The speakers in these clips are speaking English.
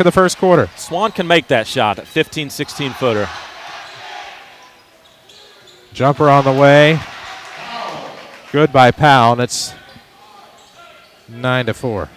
of the first quarter. Swan can make that shot at 15, 16-footer. Jumper on the way. Good by Powell, and it's 9-4.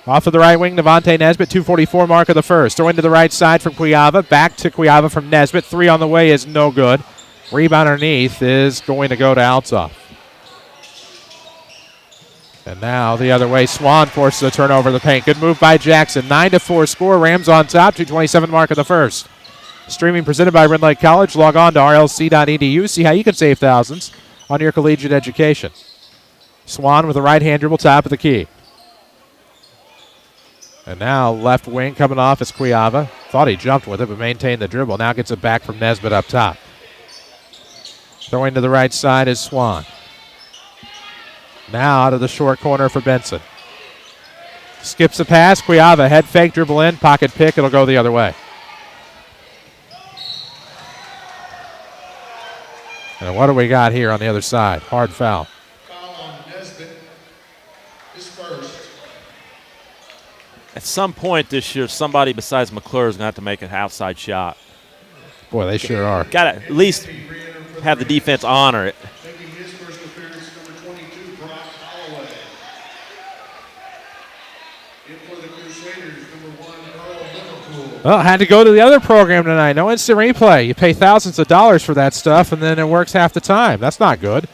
Off of the right wing, Devontae Nesbitt, 2:44 mark of the first. Throwing to the right side from Cuiava. Back to Cuiava from Nesbitt. Three on the way is no good. Rebound underneath is going to go to Althoff. And now the other way, Swan forces a turnover in the paint. Good move by Jackson. 9-4 score. Rams on top, 2:27 mark of the first. Streaming presented by Red Lake College. Log on to rlc.edu. See how you can save thousands on your collegiate education. Swan with a right-hand dribble, top of the key. And now left wing coming off is Cuiava. Thought he jumped with it, but maintained the dribble. Now gets it back from Nesbitt up top. Throwing to the right side is Swan. Now out of the short corner for Benson. Skips a pass. Cuiava head fake, dribble in, pocket pick. It'll go the other way. And what do we got here on the other side? Hard foul. At some point this year, somebody besides McClure is going to have to make an outside shot. Boy, they sure are. Got to at least have the defense honor it. Well, had to go to the other program tonight. No instant replay. You pay thousands of dollars for that stuff, and then it works half the time. That's not good.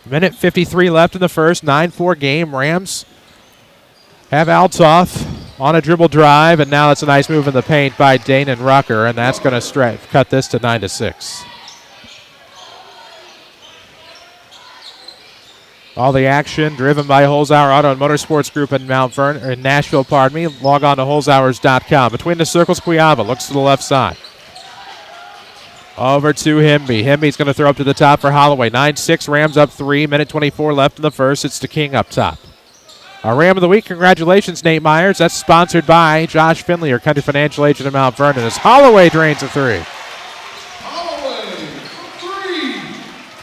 Minute 53 left in the first. 9-4 game. Rams have Althoff on a dribble drive, and now it's a nice move in the paint by Dane and Rucker, and that's going to cut this to 9-6. All the action driven by Holzhauer Auto and Motorsports Group in Nashville, Log on to holzhauers.com. Between the circles, Cuiava looks to the left side. Over to Hemby. Hemby's going to throw up to the top for Holloway. 9-6, Rams up 3. Minute 24 left in the first. It's the King up top. Our Ram of the Week, congratulations, Nate Myers. That's sponsored by Josh Finley, your country financial agent in Mount Vernon, as Holloway drains a three.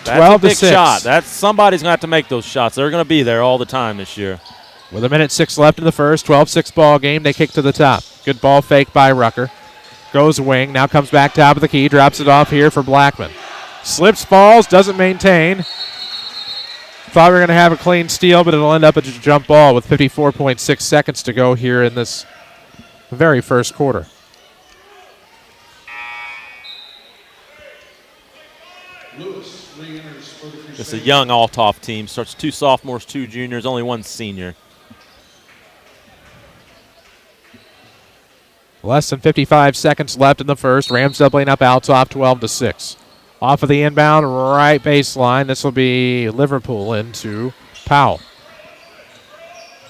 That's a big shot. Somebody's going to have to make those shots. They're going to be there all the time this year. With a minute 6 left in the first, 12-6 ball game, they kick to the top. Good ball fake by Rucker. Goes wing, now comes back top of the key, drops it off here for Blackman. Slips, falls, doesn't maintain. Thought we were going to have a clean steal, but it'll end up as a jump ball with 54.6 seconds to go here in this very first quarter. It's a young Althoff team. Starts 2 sophomores, 2 juniors, only 1 senior. Less than 55 seconds left in the first. Rams doubling up Althoff 12-6. Off of the inbound, right baseline. This will be Liverpool into Powell.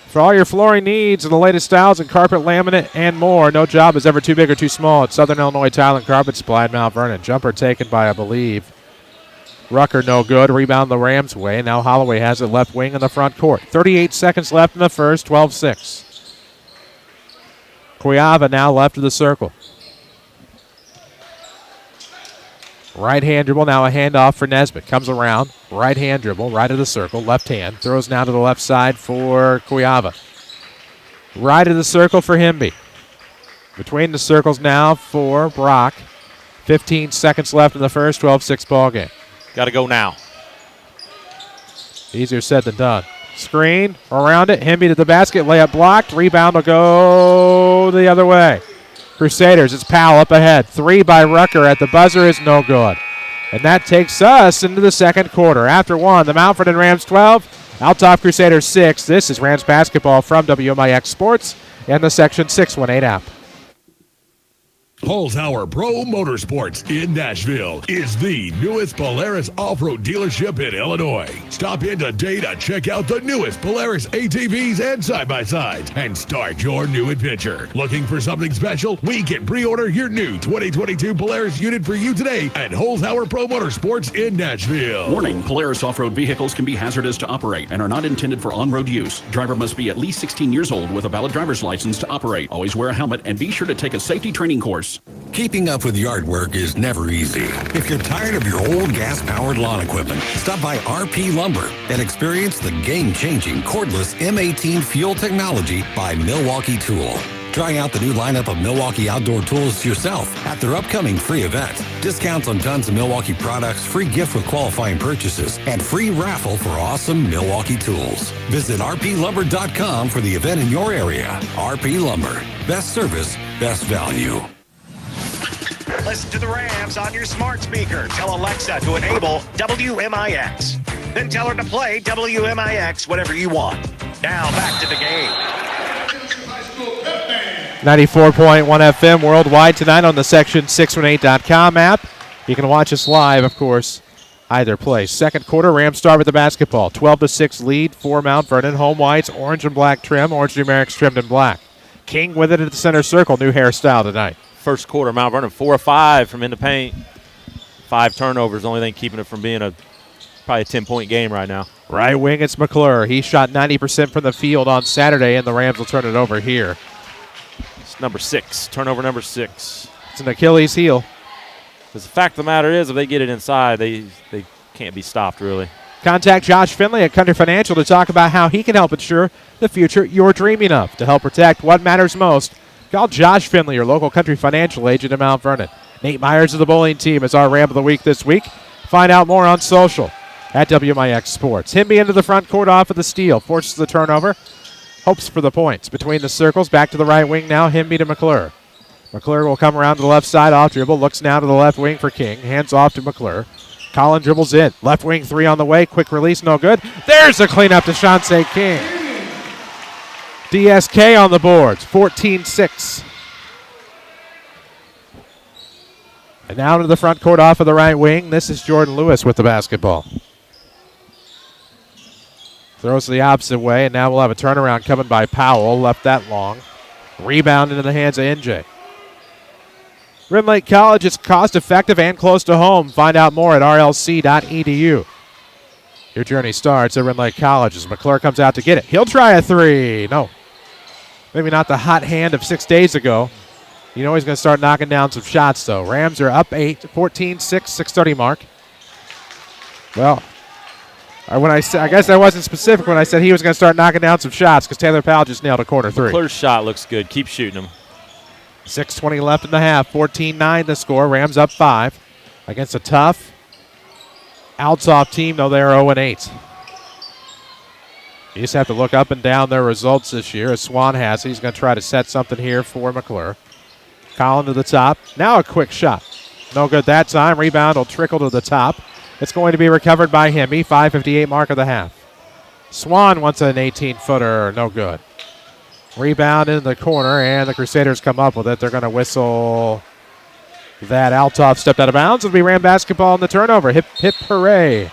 For all your flooring needs and the latest styles in carpet, laminate, and more, no job is ever too big or too small at Southern Illinois Tile and Carpet Supply in Mount Vernon. Jumper taken by, I believe, Rucker, no good. Rebound the Rams' way. Now Holloway has it left wing in the front court. 38 seconds left in the first, 12-6. Cuiava now left of the circle. Right-hand dribble, now a handoff for Nesbitt. Comes around, right-hand dribble, right of the circle, left hand. Throws now to the left side for Cuiava. Right of the circle for Hemby. Between the circles now for Brock. 15 seconds left in the first, 12-6 ball game. Got to go now. Easier said than done. Screen around it. Hemby to the basket. Layup blocked. Rebound will go the other way. Crusaders, it's Powell up ahead. 3 by Rucker at the buzzer is no good. And that takes us into the second quarter. After 1, the Mount Vernon Rams 12, Althoff Crusaders 6. This is Rams basketball from WMIX Sports and the Section 618 app. Holzhauer Pro Motorsports in Nashville is the newest Polaris off-road dealership in Illinois. Stop in today to check out the newest Polaris ATVs and side-by-sides and start your new adventure. Looking for something special? We can pre-order your new 2022 Polaris unit for you today at Holzhauer Pro Motorsports in Nashville. Warning, Polaris off-road vehicles can be hazardous to operate and are not intended for on-road use. Driver must be at least 16 years old with a valid driver's license to operate. Always wear a helmet and be sure to take a safety training course. Keeping up with yard work is never easy. If you're tired of your old gas-powered lawn equipment, stop by RP Lumber and experience the game-changing cordless M18 fuel technology by Milwaukee Tool. Try out the new lineup of Milwaukee outdoor tools yourself at their upcoming free event. Discounts on tons of Milwaukee products, free gift with qualifying purchases, and free raffle for awesome Milwaukee tools. Visit rplumber.com for the event in your area. RP Lumber. Best service, best value. Listen to the Rams on your smart speaker. Tell Alexa to enable WMIX. Then tell her to play WMIX whenever you want. Now back to the game. 94.1 FM worldwide tonight on the Section618.com app. You can watch us live, of course, either place. Second quarter, Rams start with the basketball. 12-6 lead for Mount Vernon. Home whites, orange and black trim. Orange numerics trimmed in black. King with it at the center circle. New hairstyle tonight. First quarter, Mount Vernon 4 of 5 from in the paint. 5 turnovers, only thing keeping it from being probably a 10-point game right now. Right wing, it's McClure. He shot 90% from the field on Saturday, and the Rams will turn it over here. It's number 6, turnover number 6. It's an Achilles heel. Because the fact of the matter is, if they get it inside, they can't be stopped, really. Contact Josh Finley at Country Financial to talk about how he can help ensure the future you're dreaming of. To help protect what matters most, call Josh Finley, your local Country Financial agent in Mount Vernon. Nate Myers of the bowling team is our Ram of the Week this week. Find out more on social at WMIX Sports. Himby into the front court off of the steal. Forces the turnover. Hopes for the points. Between the circles, back to the right wing now. Himby to McClure. McClure will come around to the left side off dribble. Looks now to the left wing for King. Hands off to McClure. Collin dribbles in. Left wing 3 on the way. Quick release, no good. There's a cleanup to Chauncey King. DSK on the boards, 14-6. And now to the front court off of the right wing. This is Jordan Lewis with the basketball. Throws the opposite way, and now we'll have a turnaround coming by Powell. Left that long. Rebound into the hands of NJ. Rim Lake College is cost-effective and close to home. Find out more at rlc.edu. Your journey starts at Rim Lake College as McClure comes out to get it. He'll try a 3. No. Maybe not the hot hand of 6 days ago. You know he's going to start knocking down some shots, though. Rams are up 8, 14-6, 6:30 mark. Well, I guess I wasn't specific when I said he was going to start knocking down some shots because Taylor Powell just nailed a corner 3. McClure's shot looks good. Keep shooting him. 6:20 left in the half. 14-9 the score. Rams up 5 against a tough Althoff team, though they're 0-8. You just have to look up and down their results this year as Swan has it. He's going to try to set something here for McClure. Collin to the top. Now a quick shot. No good that time. Rebound will trickle to the top. It's going to be recovered by Himby. 5:58 mark of the half. Swan wants an 18-footer. No good. Rebound in the corner, and the Crusaders come up with it. They're going to whistle that Althoff stepped out of bounds. It'll be Ram basketball in the turnover. Hip, hip, hooray.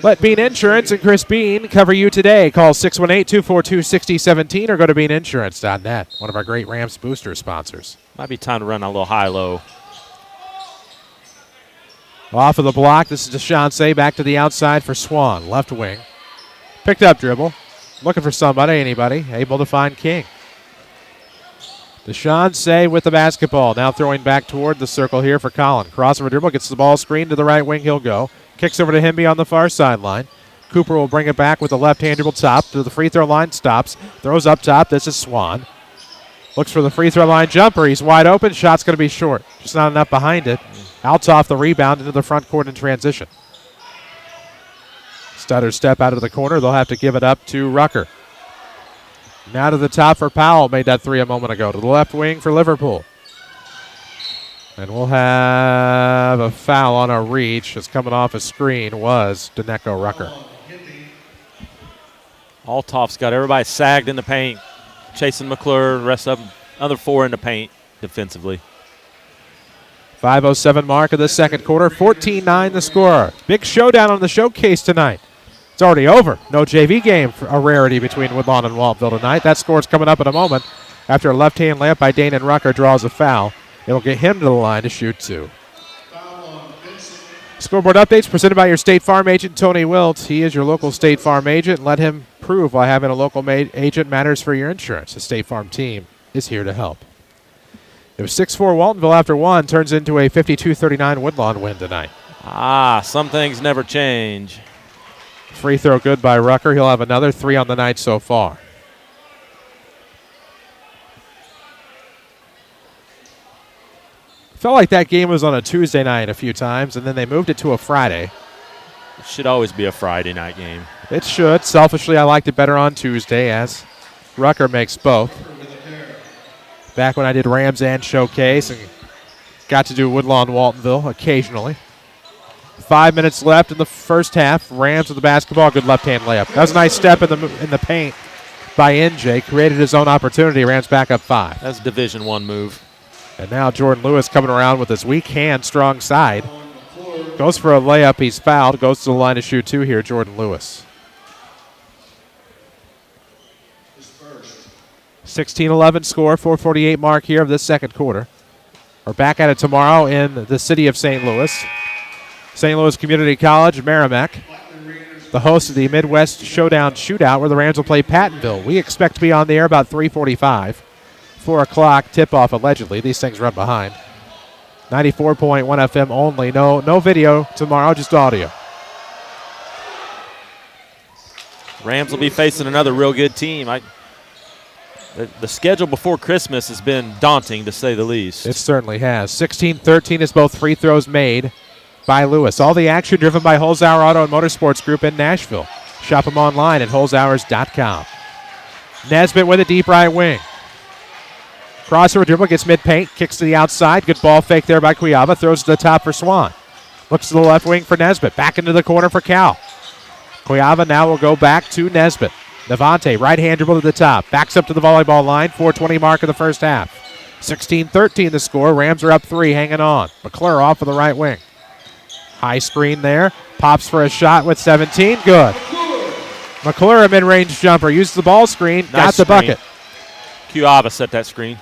Let Bean Insurance and Chris Bean cover you today. Call 618-242-6017 or go to beaninsurance.net, one of our great Rams booster sponsors. Might be time to run a little high-low. Off of the block, this is DeShauncey back to the outside for Swan, left wing. Picked up dribble. Looking for somebody, anybody. Able to find King. DeShauncey with the basketball. Now throwing back toward the circle here for Collin. Crossover dribble, gets the ball screened to the right wing. He'll go. Kicks over to Himby on the far sideline. Cooper will bring it back with the left-hand dribble top to the free throw line. Stops. Throws up top. This is Swan. Looks for the free throw line jumper. He's wide open. Shot's going to be short. Just not enough behind it. Althoff the rebound into the front court in transition. Stutter step out of the corner. They'll have to give it up to Rucker. Now to the top for Powell. Made that 3 a moment ago. To the left wing for Liverpool. And we'll have a foul on a reach. As coming off a screen was Daneko Rucker. Althoff's got everybody sagged in the paint. Chasing McClure. Rest of them, other 4 in the paint defensively. 5:07 mark of the second quarter. 14-9 the score. Big showdown on the showcase tonight. It's already over. No JV game, a rarity between Woodlawn and Waltville tonight. That score's coming up in a moment after a left-hand layup by Dane and Rucker draws a foul. It'll get him to the line to shoot 2. Scoreboard updates presented by your State Farm agent, Tony Wilt. He is your local State Farm agent. Let him prove why having a local agent matters for your insurance. The State Farm team is here to help. It was 6-4 Waltonville after one. Turns into a 52-39 Woodlawn win tonight. Some things never change. Free throw good by Rucker. He'll have another 3 on the night so far. Felt like that game was on a Tuesday night a few times, and then they moved it to a Friday. It should always be a Friday night game. It should. Selfishly, I liked it better on Tuesday, as Rucker makes both. Back when I did Rams and Showcase and got to do Woodlawn Waltonville occasionally. 5 minutes left in the first half. Rams with the basketball. Good left-hand layup. That was a nice step in the paint by NJ. Created his own opportunity. Rams back up 5. That's a Division I move. And now Jordan Lewis coming around with his weak hand, strong side. Goes for a layup. He's fouled. Goes to the line to shoot 2 here, Jordan Lewis. 16-11 score, 4:48 mark here of this second quarter. We're back at it tomorrow in the city of St. Louis. St. Louis Community College, Merrimack, the host of the Midwest Showdown Shootout, where the Rams will play Pattonville. We expect to be on the air about 3:45. 4 o'clock tip-off, allegedly. These things run behind. 94.1 FM only. No video tomorrow, just audio. Rams will be facing another real good team. The schedule before Christmas has been daunting, to say the least. It certainly has. 16-13 is both free throws made by Lewis. All the action driven by Holzhauer Auto and Motorsports Group in Nashville. Shop them online at holzhauers.com. Nesbitt with a deep right wing. Crossover dribble, gets mid-paint, kicks to the outside. Good ball fake there by Cuyaba. Throws to the top for Swan. Looks to the left wing for Nesbitt. Back into the corner for Cal. Cuyaba now will go back to Nesbitt. Devontae, right-hand dribble to the top. Backs up to the volleyball line. 4:20 mark of the first half. 16-13 the score. Rams are up 3, hanging on. McClure off of the right wing. High screen there. Pops for a shot with 17. Good. McClure, a mid-range jumper. Used the ball screen. Nice got the screen. bucket. Cuyaba set that screen.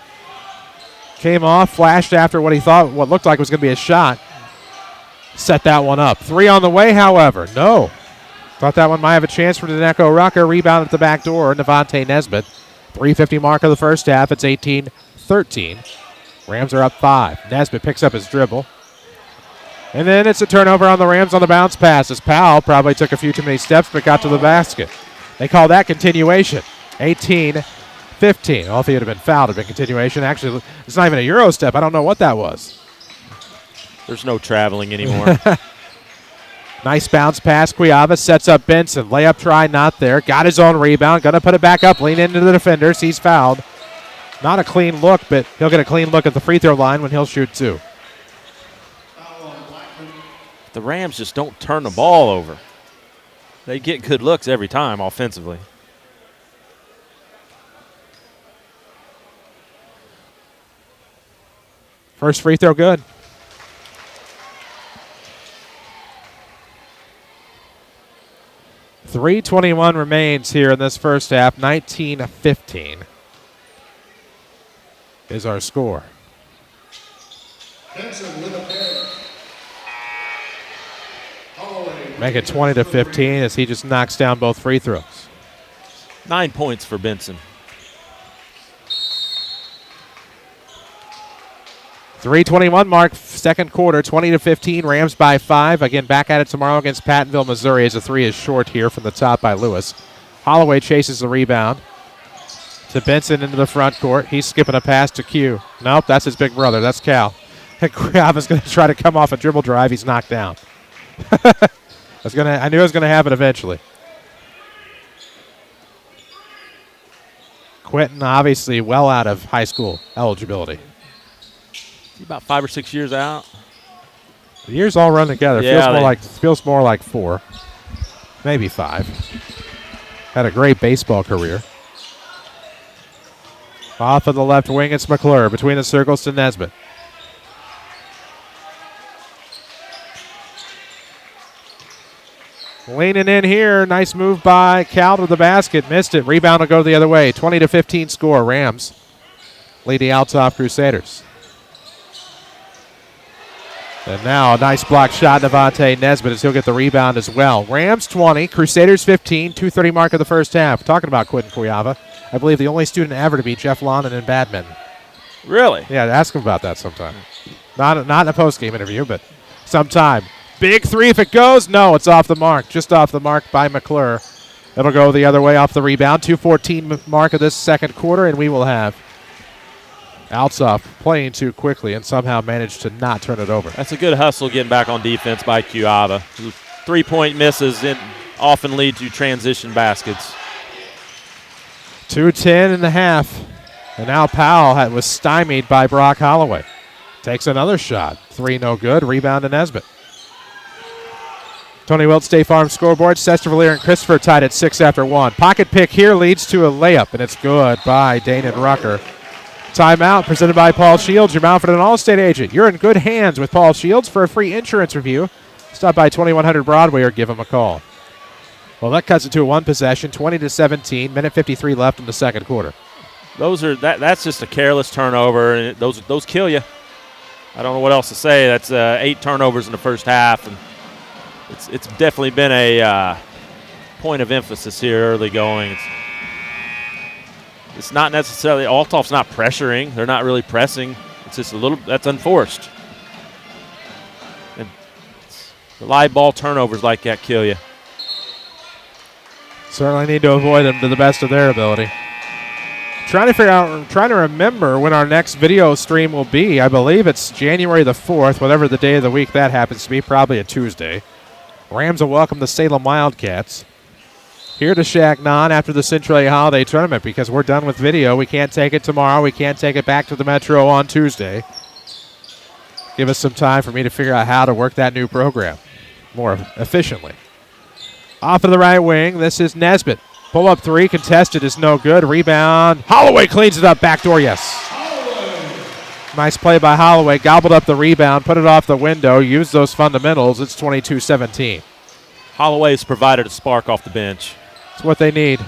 Came off, flashed after what looked like was going to be a shot. Set that one up. 3 on the way, however. No. Thought that one might have a chance for Daneko Rucker. Rebound at the back door. Devontae Nesbitt. 3:50 mark of the first half. It's 18-13. Rams are up 5. Nesbitt picks up his dribble. And then it's a turnover on the Rams on the bounce pass as Powell probably took a few too many steps but got to the basket. They call that continuation. 18-15. Well, if he would have been fouled, it would have been continuation. Actually, it's not even a Euro step. I don't know what that was. There's no traveling anymore. Nice bounce pass. Cuyaba sets up Benson. Layup try, not there. Got his own rebound. Going to put it back up. Lean into the defenders. He's fouled. Not a clean look, but he'll get a clean look at the free throw line when he'll shoot 2. The Rams just don't turn the ball over. They get good looks every time offensively. First free throw good. .321 remains here in this first half. 19-15 is our score. Make it 20-15 as he just knocks down both free throws. 9 points for Benson. 3:21 mark, second quarter, 20-15. Rams by 5. Again, back at it tomorrow against Pattonville, Missouri, as the 3 is short here from the top by Lewis. Holloway chases the rebound to Benson into the front court. He's skipping a pass to Q. Nope, that's his big brother. That's Cal. And Cuyava's going to try to come off a dribble drive. He's knocked down. I knew I was going to happen eventually. Quentin, obviously well out of high school eligibility. About 5 or 6 years out. The years all run together. Yeah, Feels more like 4, maybe 5. Had a great baseball career. Off of the left wing, it's McClure between the circles to Nesbitt. Leaning in here, nice move by Cal to the basket, missed it. Rebound will go the other way. 20-15 score. Rams lead the Althoff Crusaders. And now a nice block shot, Devontae Nesbitt, as he'll get the rebound as well. Rams 20, Crusaders 15, 2:30 mark of the first half. We're talking about Quentin Cuyaba. I believe the only student ever to beat Jeff London in badminton. Really? Yeah, ask him about that sometime. Not in a post-game interview, but sometime. Big three if it goes. No, it's off the mark. Just off the mark by McClure. It'll go the other way off the rebound. 2:14 mark of this second quarter, and we will have Althoff playing too quickly and somehow managed to not turn it over. That's a good hustle getting back on defense by Cuava. 3-point misses often lead to transition baskets. 2:10 in the half. And now Powell was stymied by Brock Holloway. Takes another shot. 3 no good. Rebound to Nesbitt. Tony Wilt State Farm scoreboard. Sestervalier and Christopher tied at 6 after 1. Pocket pick here leads to a layup, and it's good by Danon Rucker. Timeout presented by Paul Shields, your Mountford and All-State agent. You're in good hands with Paul Shields. For a free insurance review, stop by 2100 Broadway or give him a call. Well, that cuts it to a one possession, 20-17. Minute 53 left in the second quarter. That's just a careless turnover, and those kill you. I don't know what else to say. That's 8 turnovers in the first half, and it's definitely been a point of emphasis here early going. It's not necessarily Althoff's not pressuring. They're not really pressing. It's just that's unforced. And the live ball turnovers like that kill you. Certainly need to avoid them to the best of their ability. Trying to remember when our next video stream will be. I believe it's January the 4th, whatever the day of the week that happens to be, probably a Tuesday. Rams will welcome the Salem Wildcats here to Shaknon after the Centralia Holiday Tournament because we're done with video. We can't take it tomorrow. We can't take it back to the Metro on Tuesday. Give us some time for me to figure out how to work that new program more efficiently. Off of the right wing, this is Nesbitt. Pull-up 3, contested is no good. Rebound. Holloway cleans it up. Backdoor, yes. Nice play by Holloway. Gobbled up the rebound, put it off the window, used those fundamentals. It's 22-17. Holloway's provided a spark off the bench. It's what they need.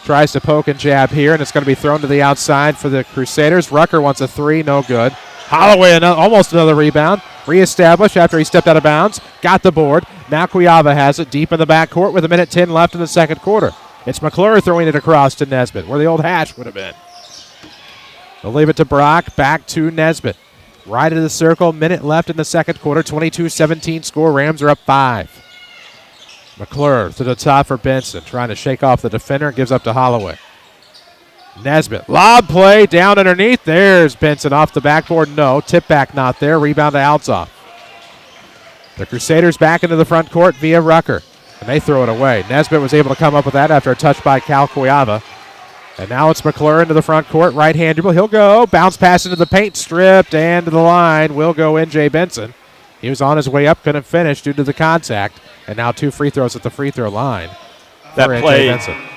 Tries to poke and jab here, and it's going to be thrown to the outside for the Crusaders. Rucker wants a 3, no good. Holloway, almost another rebound. Reestablished after he stepped out of bounds. Got the board. Now Cuiava has it deep in the backcourt with 1:10 left in the second quarter. It's McClure throwing it across to Nesbitt, where the old hash would have been. They'll leave it to Brock. Back to Nesbitt. Right of the circle. Minute left in the second quarter. 22-17 score. Rams are up 5. McClure to the top for Benson. Trying to shake off the defender. Gives up to Holloway. Nesbitt. Lob play down underneath. There's Benson off the backboard. No. Tip back not there. Rebound to Althoff. The Crusaders back into the front court via Rucker. And they throw it away. Nesbitt was able to come up with that after a touch by Cal Cuiava. And now it's McClure into the front court. Right-hand dribble. He'll go. Bounce pass into the paint. Stripped and to the line. Will go N.J. Benson. He was on his way up. Couldn't finish due to the contact. And now 2 free throws at the free throw line. That play,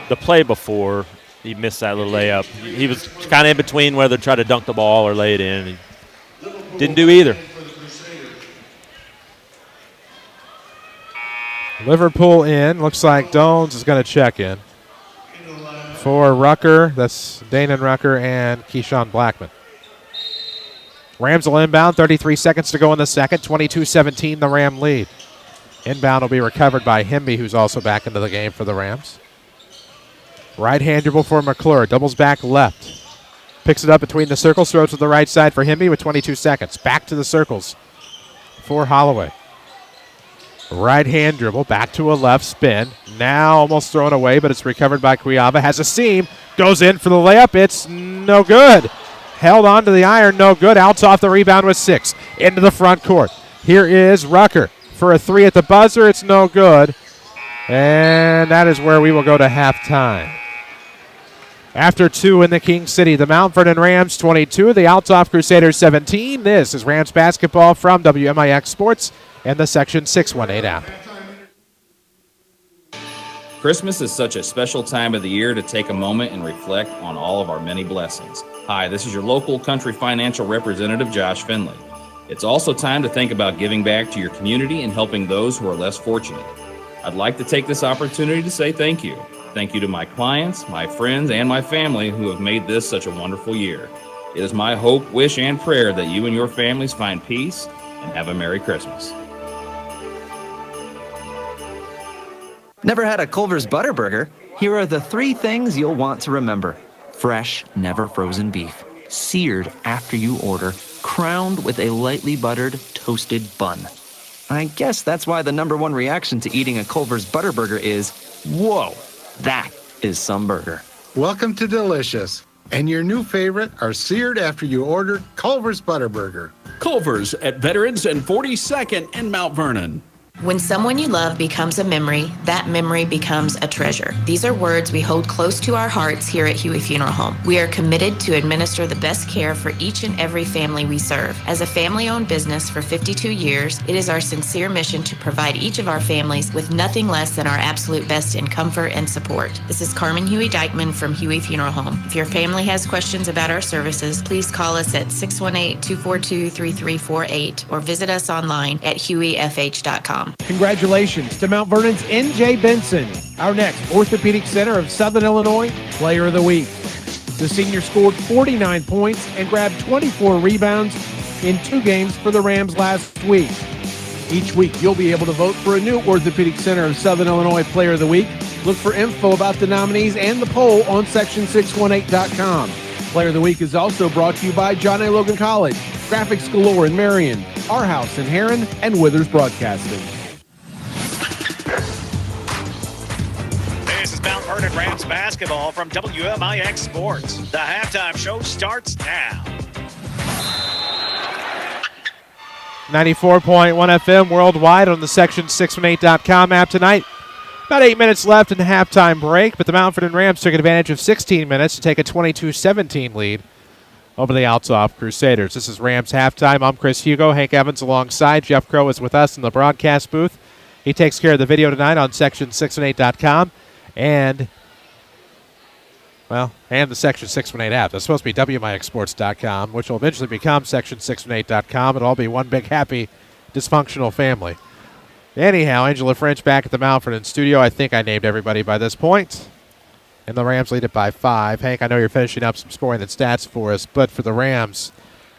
the play before he missed that little layup. He was kind of in between whether to try to dunk the ball or lay it in. He didn't do either. Liverpool in. Looks like Dones is going to check in. For Rucker, that's Danon Rucker and Keyshawn Blackman. Rams will inbound. 33 seconds to go in the second. 22-17 the Ram lead. Inbound will be recovered by Hemby, who's also back into the game for the Rams. Right-hand dribble for McClure. Doubles back left. Picks it up between the circles. Throws to the right side for Hemby with 22 seconds. Back to the circles for Holloway. Right-hand dribble. Back to a left spin. Now almost thrown away, but it's recovered by Cuiava. Has a seam. Goes in for the layup. It's no good. Held on to the iron. No good. Althoff the rebound with 6. Into the front court. Here is Rucker for a 3 at the buzzer. It's no good. And that is where we will go to halftime. After 2 in the King City, the Mount Vernon Rams 22, the Althoff Crusaders 17. This is Rams basketball from WMIX Sports and the Section 618 app. Christmas is such a special time of the year to take a moment and reflect on all of our many blessings. Hi, this is your local country financial representative, Josh Finley. It's also time to think about giving back to your community and helping those who are less fortunate. I'd like to take this opportunity to say thank you. Thank you to my clients, my friends, and my family who have made this such a wonderful year. It is my hope, wish, and prayer that you and your families find peace and have a Merry Christmas. Never had a Culver's Butterburger? Here are the 3 things you'll want to remember. Fresh, never frozen beef. seared after you order, crowned with a lightly buttered, toasted bun. I guess that's why the #1 reaction to eating a Culver's Butterburger is, whoa, that is some burger. Welcome to Delicious. And your new favorite are seared after you order Culver's Butterburger. Culver's at Veterans and 42nd in Mount Vernon. When someone you love becomes a memory, that memory becomes a treasure. These are words we hold close to our hearts here at Huey Funeral Home. We are committed to administer the best care for each and every family we serve. As a family-owned business for 52 years, it is our sincere mission to provide each of our families with nothing less than our absolute best in comfort and support. This is Carmen Huey Dykeman from Huey Funeral Home. If your family has questions about our services, please call us at 618-242-3348 or visit us online at hueyfh.com. Congratulations to Mount Vernon's N.J. Benson, our next Orthopedic Center of Southern Illinois Player of the Week. The senior scored 49 points and grabbed 24 rebounds in 2 games for the Rams last week. Each week, you'll be able to vote for a new Orthopedic Center of Southern Illinois Player of the Week. Look for info about the nominees and the poll on section618.com. Player of the Week is also brought to you by John A. Logan College, Graphics Galore in Marion, Our House in Heron, and Withers Broadcasting. This is Mount Vernon Rams basketball from WMIX Sports. The halftime show starts now. 94.1 FM worldwide on the section618.com app tonight. About 8 minutes left in the halftime break, but the Mount Vernon Rams took advantage of 16 minutes to take a 22-17 lead over the Althoff Crusaders. This is Rams halftime. I'm Chris Hugo. Hank Evans alongside. Jeff Crow is with us in the broadcast booth. He takes care of the video tonight on section618.com and the Section 618 app. That's supposed to be WMIXsports.com, which will eventually become Section618.com. It'll all be one big, happy, dysfunctional family. Anyhow, Angela French back at the Mount Vernon studio. I think I named everybody by this point. And the Rams lead it by 5. Hank, I know you're finishing up some scoring and stats for us, but for the Rams,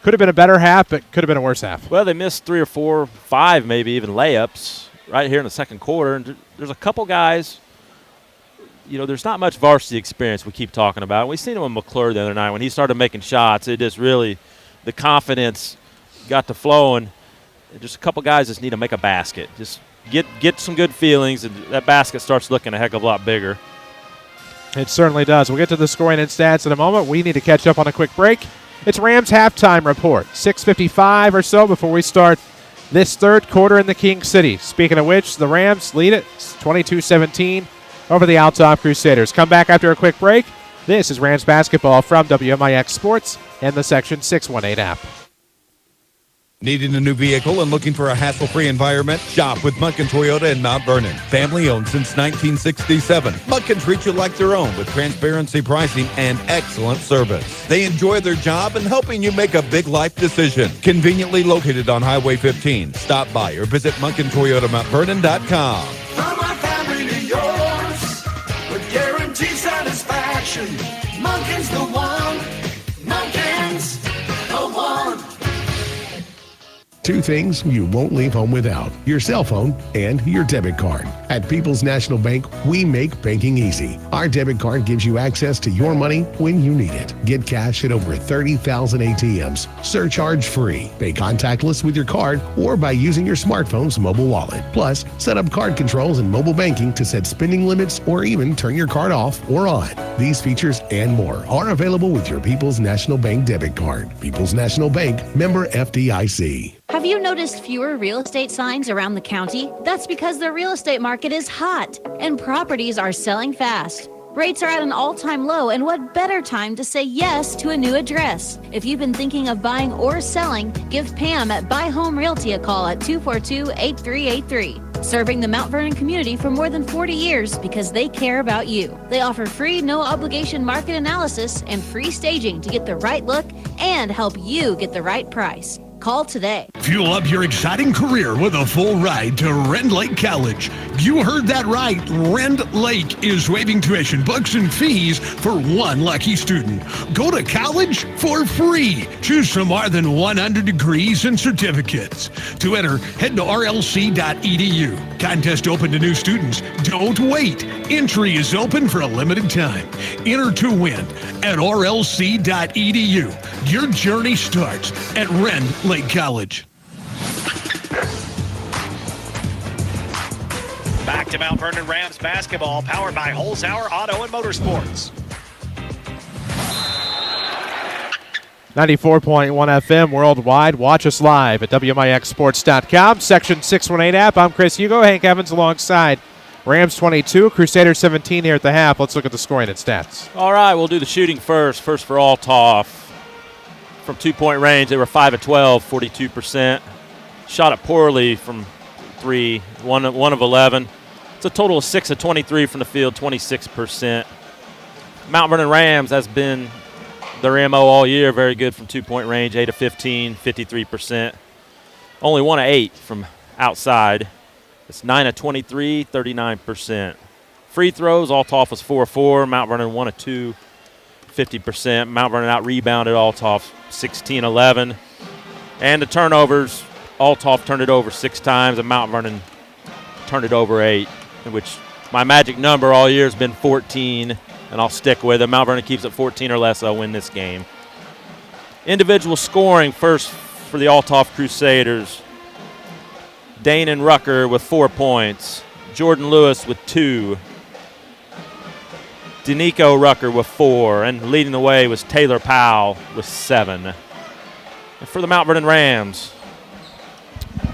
could have been a better half, but could have been a worse half. Well, they missed 3 or 4, 5 maybe even layups right here in the second quarter. And there's a couple guys, there's not much varsity experience we keep talking about. We seen him with McClure the other night. When he started making shots, it just really, the confidence got to flowing. Just a couple guys just need to make a basket. Just get some good feelings, and that basket starts looking a heck of a lot bigger. It certainly does. We'll get to the scoring and stats in a moment. We need to catch up on a quick break. It's Rams halftime report. 6:55 or so before we start this third quarter in the King City. Speaking of which, the Rams lead it 22-17 over the Althoff Crusaders. Come back after a quick break. This is Rams basketball from WMIX Sports and the Section 618 app. Needing a new vehicle and looking for a hassle-free environment? Shop with Munkin Toyota in Mount Vernon. Family-owned since 1967. Munkin treats you like their own with transparency pricing and excellent service. They enjoy their job and helping you make a big life decision. Conveniently located on Highway 15. Stop by or visit MunkinToyotaMountVernon.com. From our family to yours, with guaranteed satisfaction. Munkin's the one. Munkin's the one. 2 things you won't leave home without: your cell phone and your debit card. At People's National Bank, we make banking easy. Our debit card gives you access to your money when you need it. Get cash at over 30,000 ATMs, surcharge free. Pay contactless with your card or by using your smartphone's mobile wallet. Plus, set up card controls and mobile banking to set spending limits or even turn your card off or on. These features and more are available with your People's National Bank debit card. People's National Bank, member FDIC. Have you noticed fewer real estate signs around the county? That's because the real estate market is hot and properties are selling fast. Rates are at an all-time low, and what better time to say yes to a new address? If you've been thinking of buying or selling, give Pam at Buy Home Realty a call at 242-8383. Serving the Mount Vernon community for more than 40 years because they care about you. They offer free, no-obligation market analysis and free staging to get the right look and help you get the right price. Call today. Fuel up your exciting career with a full ride to Rend Lake College. You heard that right. Rend Lake is waiving tuition, books, and fees for one lucky student. Go to college for free. Choose from more than 100 degrees and certificates. To enter, head to rlc.edu. Contest open to new students. Don't wait. Entry is open for a limited time. Enter to win at rlc.edu. Your journey starts at Rend Lake College. Back to Mount Vernon Rams basketball, powered by Holzhauer Auto and Motorsports. 94.1 FM worldwide. Watch us live at WMIXsports.com. Section 618 app. I'm Chris Hugo. Hank Evans alongside Rams 22, Crusaders 17 here at the half. Let's look at the scoring and stats. All right, we'll do the shooting first. First for Althoff. From 2-point range, they were 5 of 12, 42%. Shot it poorly from 3, 1 of 11. It's a total of 6 of 23 from the field, 26%. Mount Vernon Rams has been their MO all year, very good from 2-point range, 8 of 15, 53%. Only 1 of 8 from outside. It's 9 of 23, 39%. Free throws, Althoff was 4 of 4, Mount Vernon 1 of 2, 50%. Mount Vernon out-rebounded Althoff 16-11. And the turnovers, Althoff turned it over 6 times, and Mount Vernon turned it over 8, which my magic number all year has been 14, and I'll stick with it. Mount Vernon keeps it 14 or less, they'll win this game. Individual scoring first for the Althoff Crusaders. Danon Rucker with 4 points. Jordan Lewis with 2. Danico Rucker with 4, and leading the way was Taylor Powell with 7. And for the Mount Vernon Rams,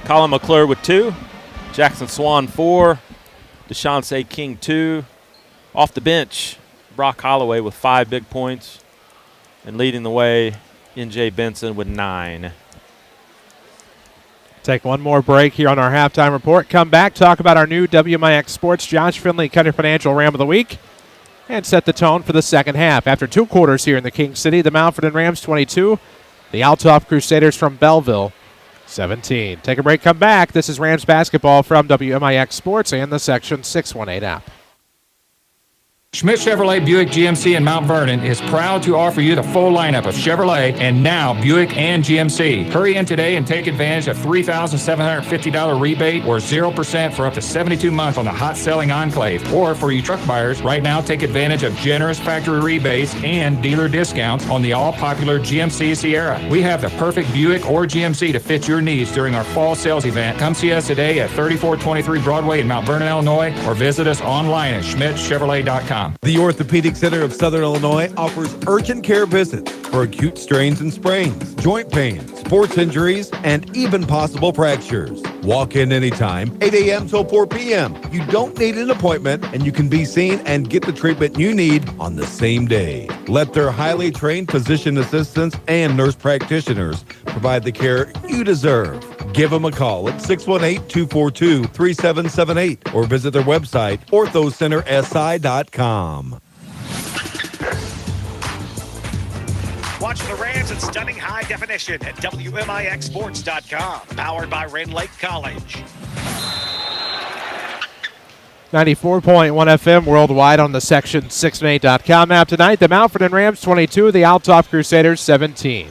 Colin McClure with 2, Jackson Swan 4, Deshaunce King 2. Off the bench, Brock Holloway with 5 big points, and leading the way, N.J. Benson with 9. Take one more break here on our halftime report. Come back, talk about our new WMIX Sports Josh Finley Country Financial Ram of the Week, and set the tone for the second half. After 2 quarters here in the King City, the Mount Vernon Rams 22, the Althoff Crusaders from Belleville 17. Take a break, come back. This is Rams basketball from WMIX Sports and the Section 618 app. Schmidt Chevrolet Buick GMC in Mount Vernon is proud to offer you the full lineup of Chevrolet and now Buick and GMC. Hurry in today and take advantage of $3,750 rebate or 0% for up to 72 months on the hot-selling Enclave. Or for you truck buyers, right now take advantage of generous factory rebates and dealer discounts on the all-popular GMC Sierra. We have the perfect Buick or GMC to fit your needs during our fall sales event. Come see us today at 3423 Broadway in Mount Vernon, Illinois, or visit us online at schmidtchevrolet.com. The Orthopedic Center of Southern Illinois offers urgent care visits for acute strains and sprains, joint pain, sports injuries, and even possible fractures. Walk in anytime, 8 a.m. till 4 p.m. You don't need an appointment, and you can be seen and get the treatment you need on the same day. Let their highly trained physician assistants and nurse practitioners provide the care you deserve. Give them a call at 618-242-3778 or visit their website, orthocentersi.com. Watch the Rams in stunning high definition at WMIXsports.com. Powered by Rend Lake College. 94.1 FM worldwide on the Section 618.com app tonight. The Mount Vernon Rams 22, the Althoff Crusaders 17.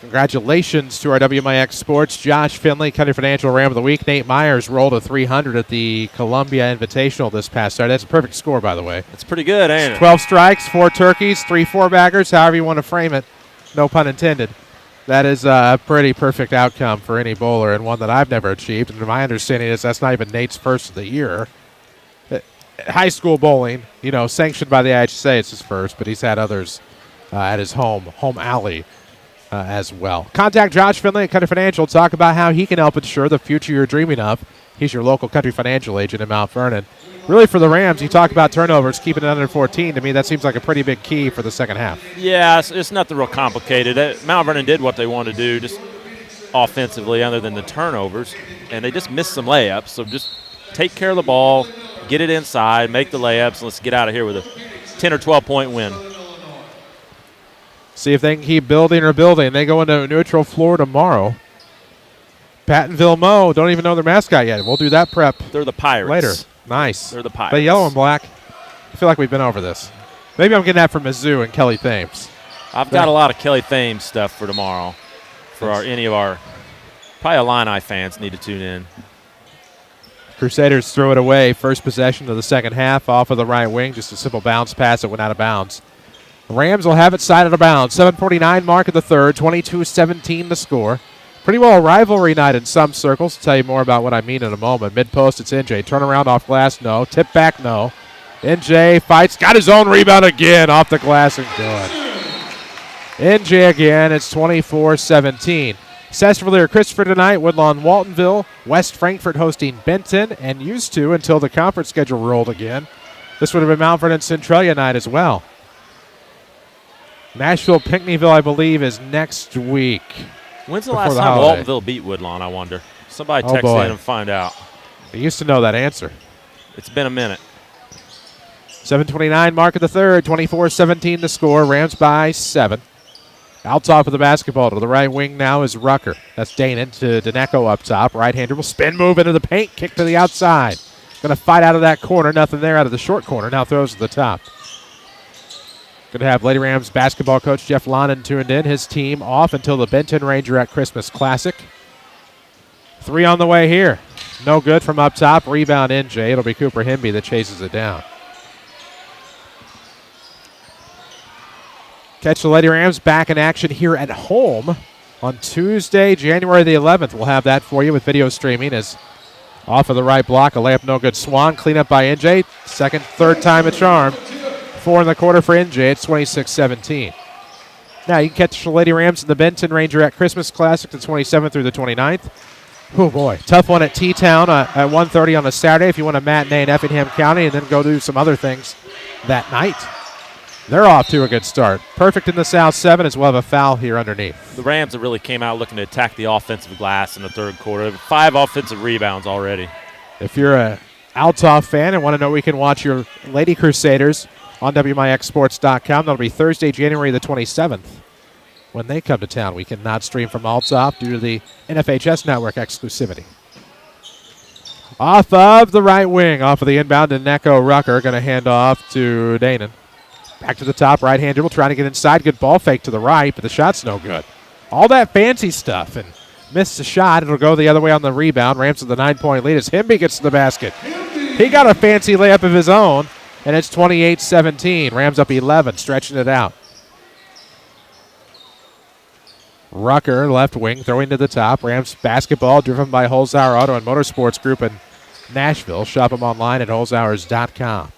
Congratulations to our WMIX Sports Josh Finley Country Financial Ram of the Week. Nate Myers rolled a 300 at the Columbia Invitational this past Saturday. That's a perfect score, by the way. That's pretty good, ain't it? 12 strikes, 4 turkeys, 3 4-baggers, however you want to frame it. No pun intended. That is a pretty perfect outcome for any bowler, and one that I've never achieved. And my understanding is that's not even Nate's first of the year. High school bowling, sanctioned by the IHSA, it's his first, but he's had others at his home alley as well. Contact Josh Finley at Country Financial. Talk about how he can help ensure the future you're dreaming of. He's your local Country Financial agent in Mount Vernon. Really, for the Rams, you talk about turnovers, keeping it under 14. To me, that seems like a pretty big key for the second half. Yeah, it's nothing real complicated. Mount Vernon did what they wanted to do, just offensively, other than the turnovers, and they just missed some layups. So just take care of the ball, get it inside, make the layups, and let's get out of here with a 10 or 12-point win. See if they can keep building or building. They go into neutral floor tomorrow. Pattonville Mo don't even know their mascot yet. We'll do that prep. They're the Pirates. Later. Nice. They're the Pirates. The yellow and black. I feel like we've been over this. Maybe I'm getting that from Mizzou and Kelly Thames. I've got a lot of Kelly Thames stuff for tomorrow. For any of our probably Illini fans need to tune in. Crusaders throw it away. First possession of the second half off of the right wing. Just a simple bounce pass that went out of bounds. The Rams will have it side out of bounds. 7:49 mark of the third. 22-17 the score. Pretty well a rivalry night in some circles. I'll tell you more about what I mean in a moment. Mid-post, it's NJ. Turnaround off glass, no. Tip back, no. NJ fights. Got his own rebound again off the glass and good. NJ again. It's 24-17. Sestvalier Christopher tonight. Woodlawn Waltonville. West Frankfort hosting Benton. And used to until the conference schedule rolled again. This would have been Mount Vernon Centralia night as well. Nashville Pinckneyville, I believe, is next week. When's the last time Waltonville beat Woodlawn, I wonder? Somebody text in and find out. I used to know that answer. It's been a minute. 7:29 mark of the third. 24-17 the score. Rams by 7. Althoff with the basketball. To the right wing now is Rucker. That's Dana to Daneko up top. Right-hander will spin move into the paint. Kick to the outside. Going to fight out of that corner. Nothing there out of the short corner. Now throws to the top. Going to have Lady Rams basketball coach Jeff Lonan tuned in. His team off until the Benton Ranger at Christmas Classic. 3 on the way here. No good from up top. Rebound NJ. It'll be Cooper Hemby that chases it down. Catch the Lady Rams back in action here at home on Tuesday, January the 11th. We'll have that for you with video streaming as off of the right block. A layup no good. Swan cleanup by NJ. Second, third time a charm. 4 in the quarter for NJ. It's 26-17. Now you can catch the Lady Rams and the Benton Ranger at Christmas Classic the 27th through the 29th. Oh, boy. Tough one at T-Town at 1:30 on a Saturday if you want a matinee in Effingham County and then go do some other things that night. They're off to a good start. Perfect in the South 7 as well have a foul here underneath. The Rams have really came out looking to attack the offensive glass in the third quarter. 5 offensive rebounds already. If you're a Althoff fan and want to know we can watch your Lady Crusaders on WMIXsports.com. That'll be Thursday, January the 27th. When they come to town, we cannot stream from Althoff due to the NFHS Network exclusivity. Off of the right wing, off of the inbound to Neko Rucker. Going to hand off to Danon. Back to the top, right-hand dribble, trying to get inside. Good ball fake to the right, but the shot's no good. All that fancy stuff, and missed the shot. It'll go the other way on the rebound. Rams with the 9-point lead as Hemby gets to the basket. He got a fancy layup of his own. And it's 28-17. Rams up 11, stretching it out. Rucker, left wing, throwing to the top. Rams basketball driven by Holzhauer Auto and Motorsports Group in Nashville. Shop them online at holzhauers.com.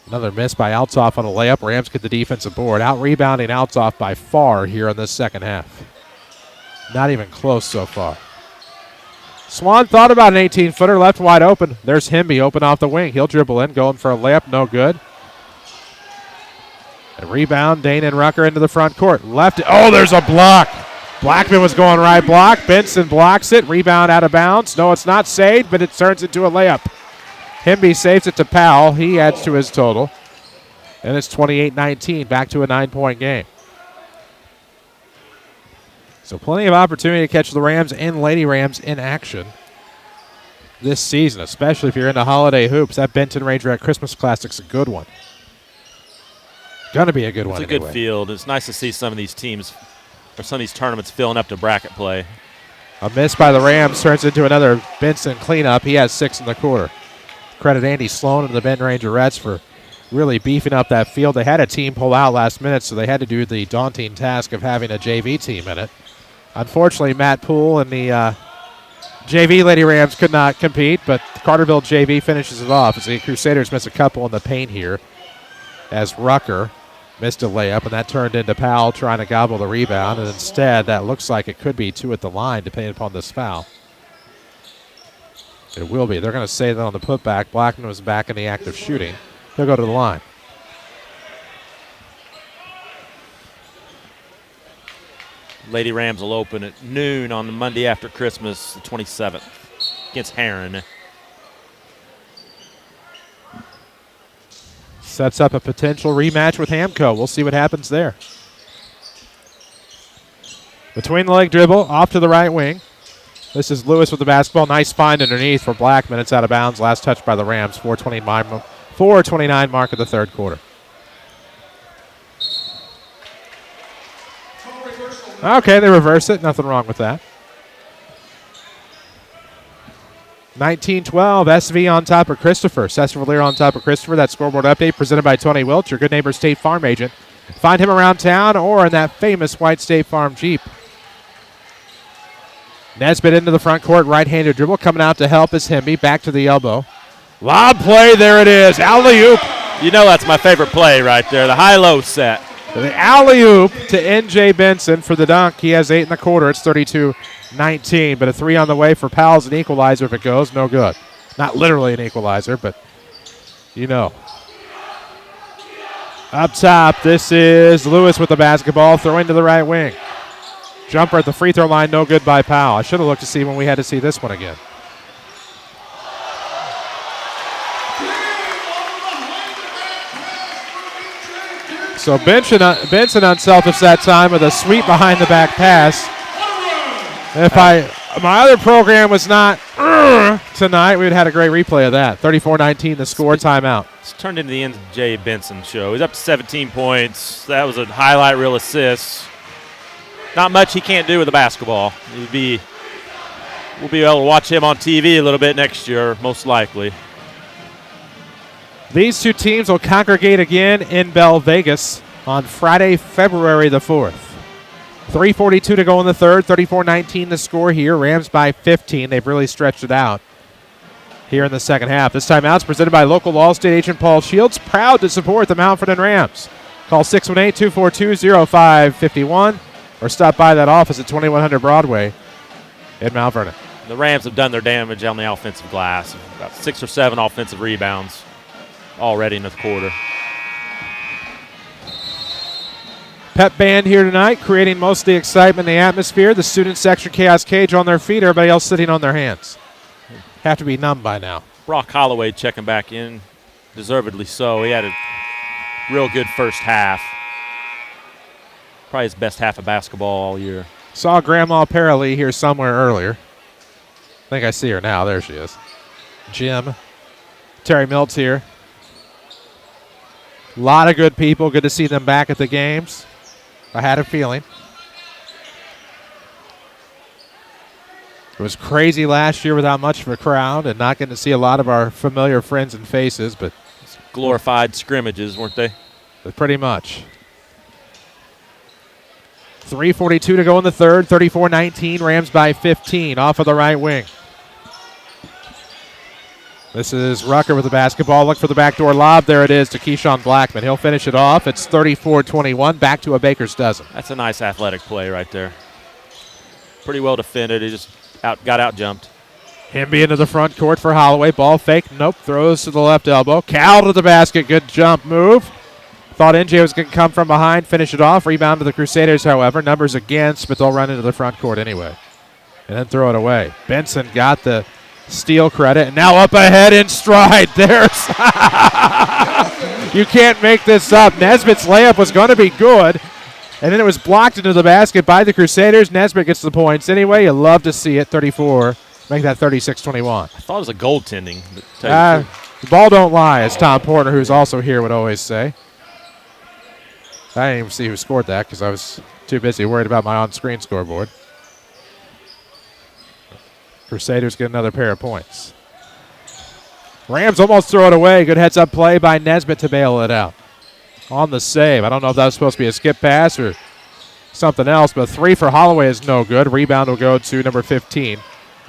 Another miss by Althoff on a layup. Rams get the defensive board. Out-rebounding Althoff by far here in this second half. Not even close so far. Swan thought about an 18-footer, left wide open. There's Hemby open off the wing. He'll dribble in, going for a layup, no good. And rebound, Dana and Rucker into the front court. Left, oh, there's a block. Blackman was going right block. Benson blocks it. Rebound out of bounds. No, it's not saved, but it turns into a layup. Hemby saves it to Powell. He adds to his total. And it's 28-19, back to a 9-point game. So plenty of opportunity to catch the Rams and Lady Rams in action this season, especially if you're into holiday hoops. That Benton Ranger at Christmas Classic's a good one. Going to be a good one. It's a good field. It's nice to see some of these teams or some of these tournaments filling up to bracket play. A miss by the Rams turns into another Benson cleanup. He has 6 in the quarter. Credit Andy Sloan and the Benton Rangerettes for really beefing up that field. They had a team pull out last minute, so they had to do the daunting task of having a JV team in it. Unfortunately, Matt Poole and the JV Lady Rams could not compete, but Carterville JV finishes it off as the Crusaders miss a couple in the paint here as Rucker missed a layup, and that turned into Powell trying to gobble the rebound, and instead that looks like it could be 2 at the line depending upon this foul. It will be. They're going to say that on the putback. Blackman was back in the act of shooting. He'll go to the line. Lady Rams will open at noon on the Monday after Christmas, the 27th, against Heron. Sets up a potential rematch with Hamco. We'll see what happens there. Between the leg dribble, off to the right wing. This is Lewis with the basketball. Nice find underneath for Blackman. It's out of bounds. Last touch by the Rams. 4:29 mark of the third quarter. Okay, they reverse it. Nothing wrong with that. 19-12, SV on top of Christopher. Cesar Valera on top of Christopher. That scoreboard update presented by Tony Welch, your good neighbor State Farm agent. Find him around town or in that famous white State Farm Jeep. Nesbitt into the front court, right-handed dribble. Coming out to help is Hemby. Back to the elbow. Lob play, there it is. Alley-oop. You know that's my favorite play right there, the high-low set. The alley-oop to N.J. Benson for the dunk. He has 8 in the quarter. It's 32-19, but a 3 on the way for Powell's an equalizer if it goes. No good. Not literally an equalizer, but you know. Up top, this is Lewis with the basketball, throwing to the right wing. Jumper at the free throw line, no good by Powell. I should have looked to see when we had to see this one again. So Benson unselfish that time with a sweep behind the back pass. If my other program was not tonight, we would have had a great replay of that. 34-19, the score, timeout. It's turned into the N.J. Benson show. He's up to 17 points. That was a highlight reel assist. Not much he can't do with the basketball. We'll be able to watch him on TV a little bit next year, most likely. These two teams will congregate again in Bell Vegas on Friday, February the 4th. 3:42 to go in the third. 34-19 the score here. Rams by 15. They've really stretched it out here in the second half. This timeout's presented by local Allstate agent Paul Shields, proud to support the Mount Vernon Rams. Call 618-242-0551 or stop by that office at 2100 Broadway in Mount Vernon. The Rams have done their damage on the offensive glass. About 6 or 7 offensive rebounds already in the quarter. Pep band here tonight, creating most of the excitement in the atmosphere. The student section Chaos Cage on their feet, everybody else sitting on their hands. Have to be numb by now. Brock Holloway checking back in, deservedly so. He had a real good first half. Probably his best half of basketball all year. Saw Grandma Paralee here somewhere earlier. I think I see her now. There she is. Jim. Terry Milt's here. A lot of good people. Good to see them back at the games. I had a feeling. It was crazy last year without much of a crowd and not getting to see a lot of our familiar friends and faces, but glorified scrimmages, weren't they? Pretty much. 3:42 to go in the third. 34-19. Rams by 15 off of the right wing. This is Rucker with the basketball. Look for the backdoor lob. There it is to Keyshawn Blackman. He'll finish it off. It's 34-21. Back to a baker's dozen. That's a nice athletic play right there. Pretty well defended. He just got out jumped. Hemby into the front court for Holloway. Ball fake. Nope. Throws to the left elbow. Cal to the basket. Good jump move. Thought NJ was going to come from behind, finish it off. Rebound to the Crusaders, however. Numbers against, but they'll run into the front court anyway. And then throw it away. Benson got the steal credit, and now up ahead in stride. There's you can't make this up. Nesbitt's layup was going to be good, and then it was blocked into the basket by the Crusaders. Nesbitt gets the points anyway. You love to see it. 34, make that 36-21. I thought it was a goaltending. The ball don't lie, as Tom Porter, who's also here, would always say. I didn't even see who scored that because I was too busy worried about my on-screen scoreboard. Crusaders get another pair of points. Rams almost throw it away. Good heads-up play by Nesbitt to bail it out. On the save. I don't know if that was supposed to be a skip pass or something else, but 3 for Holloway is no good. Rebound will go to number 15.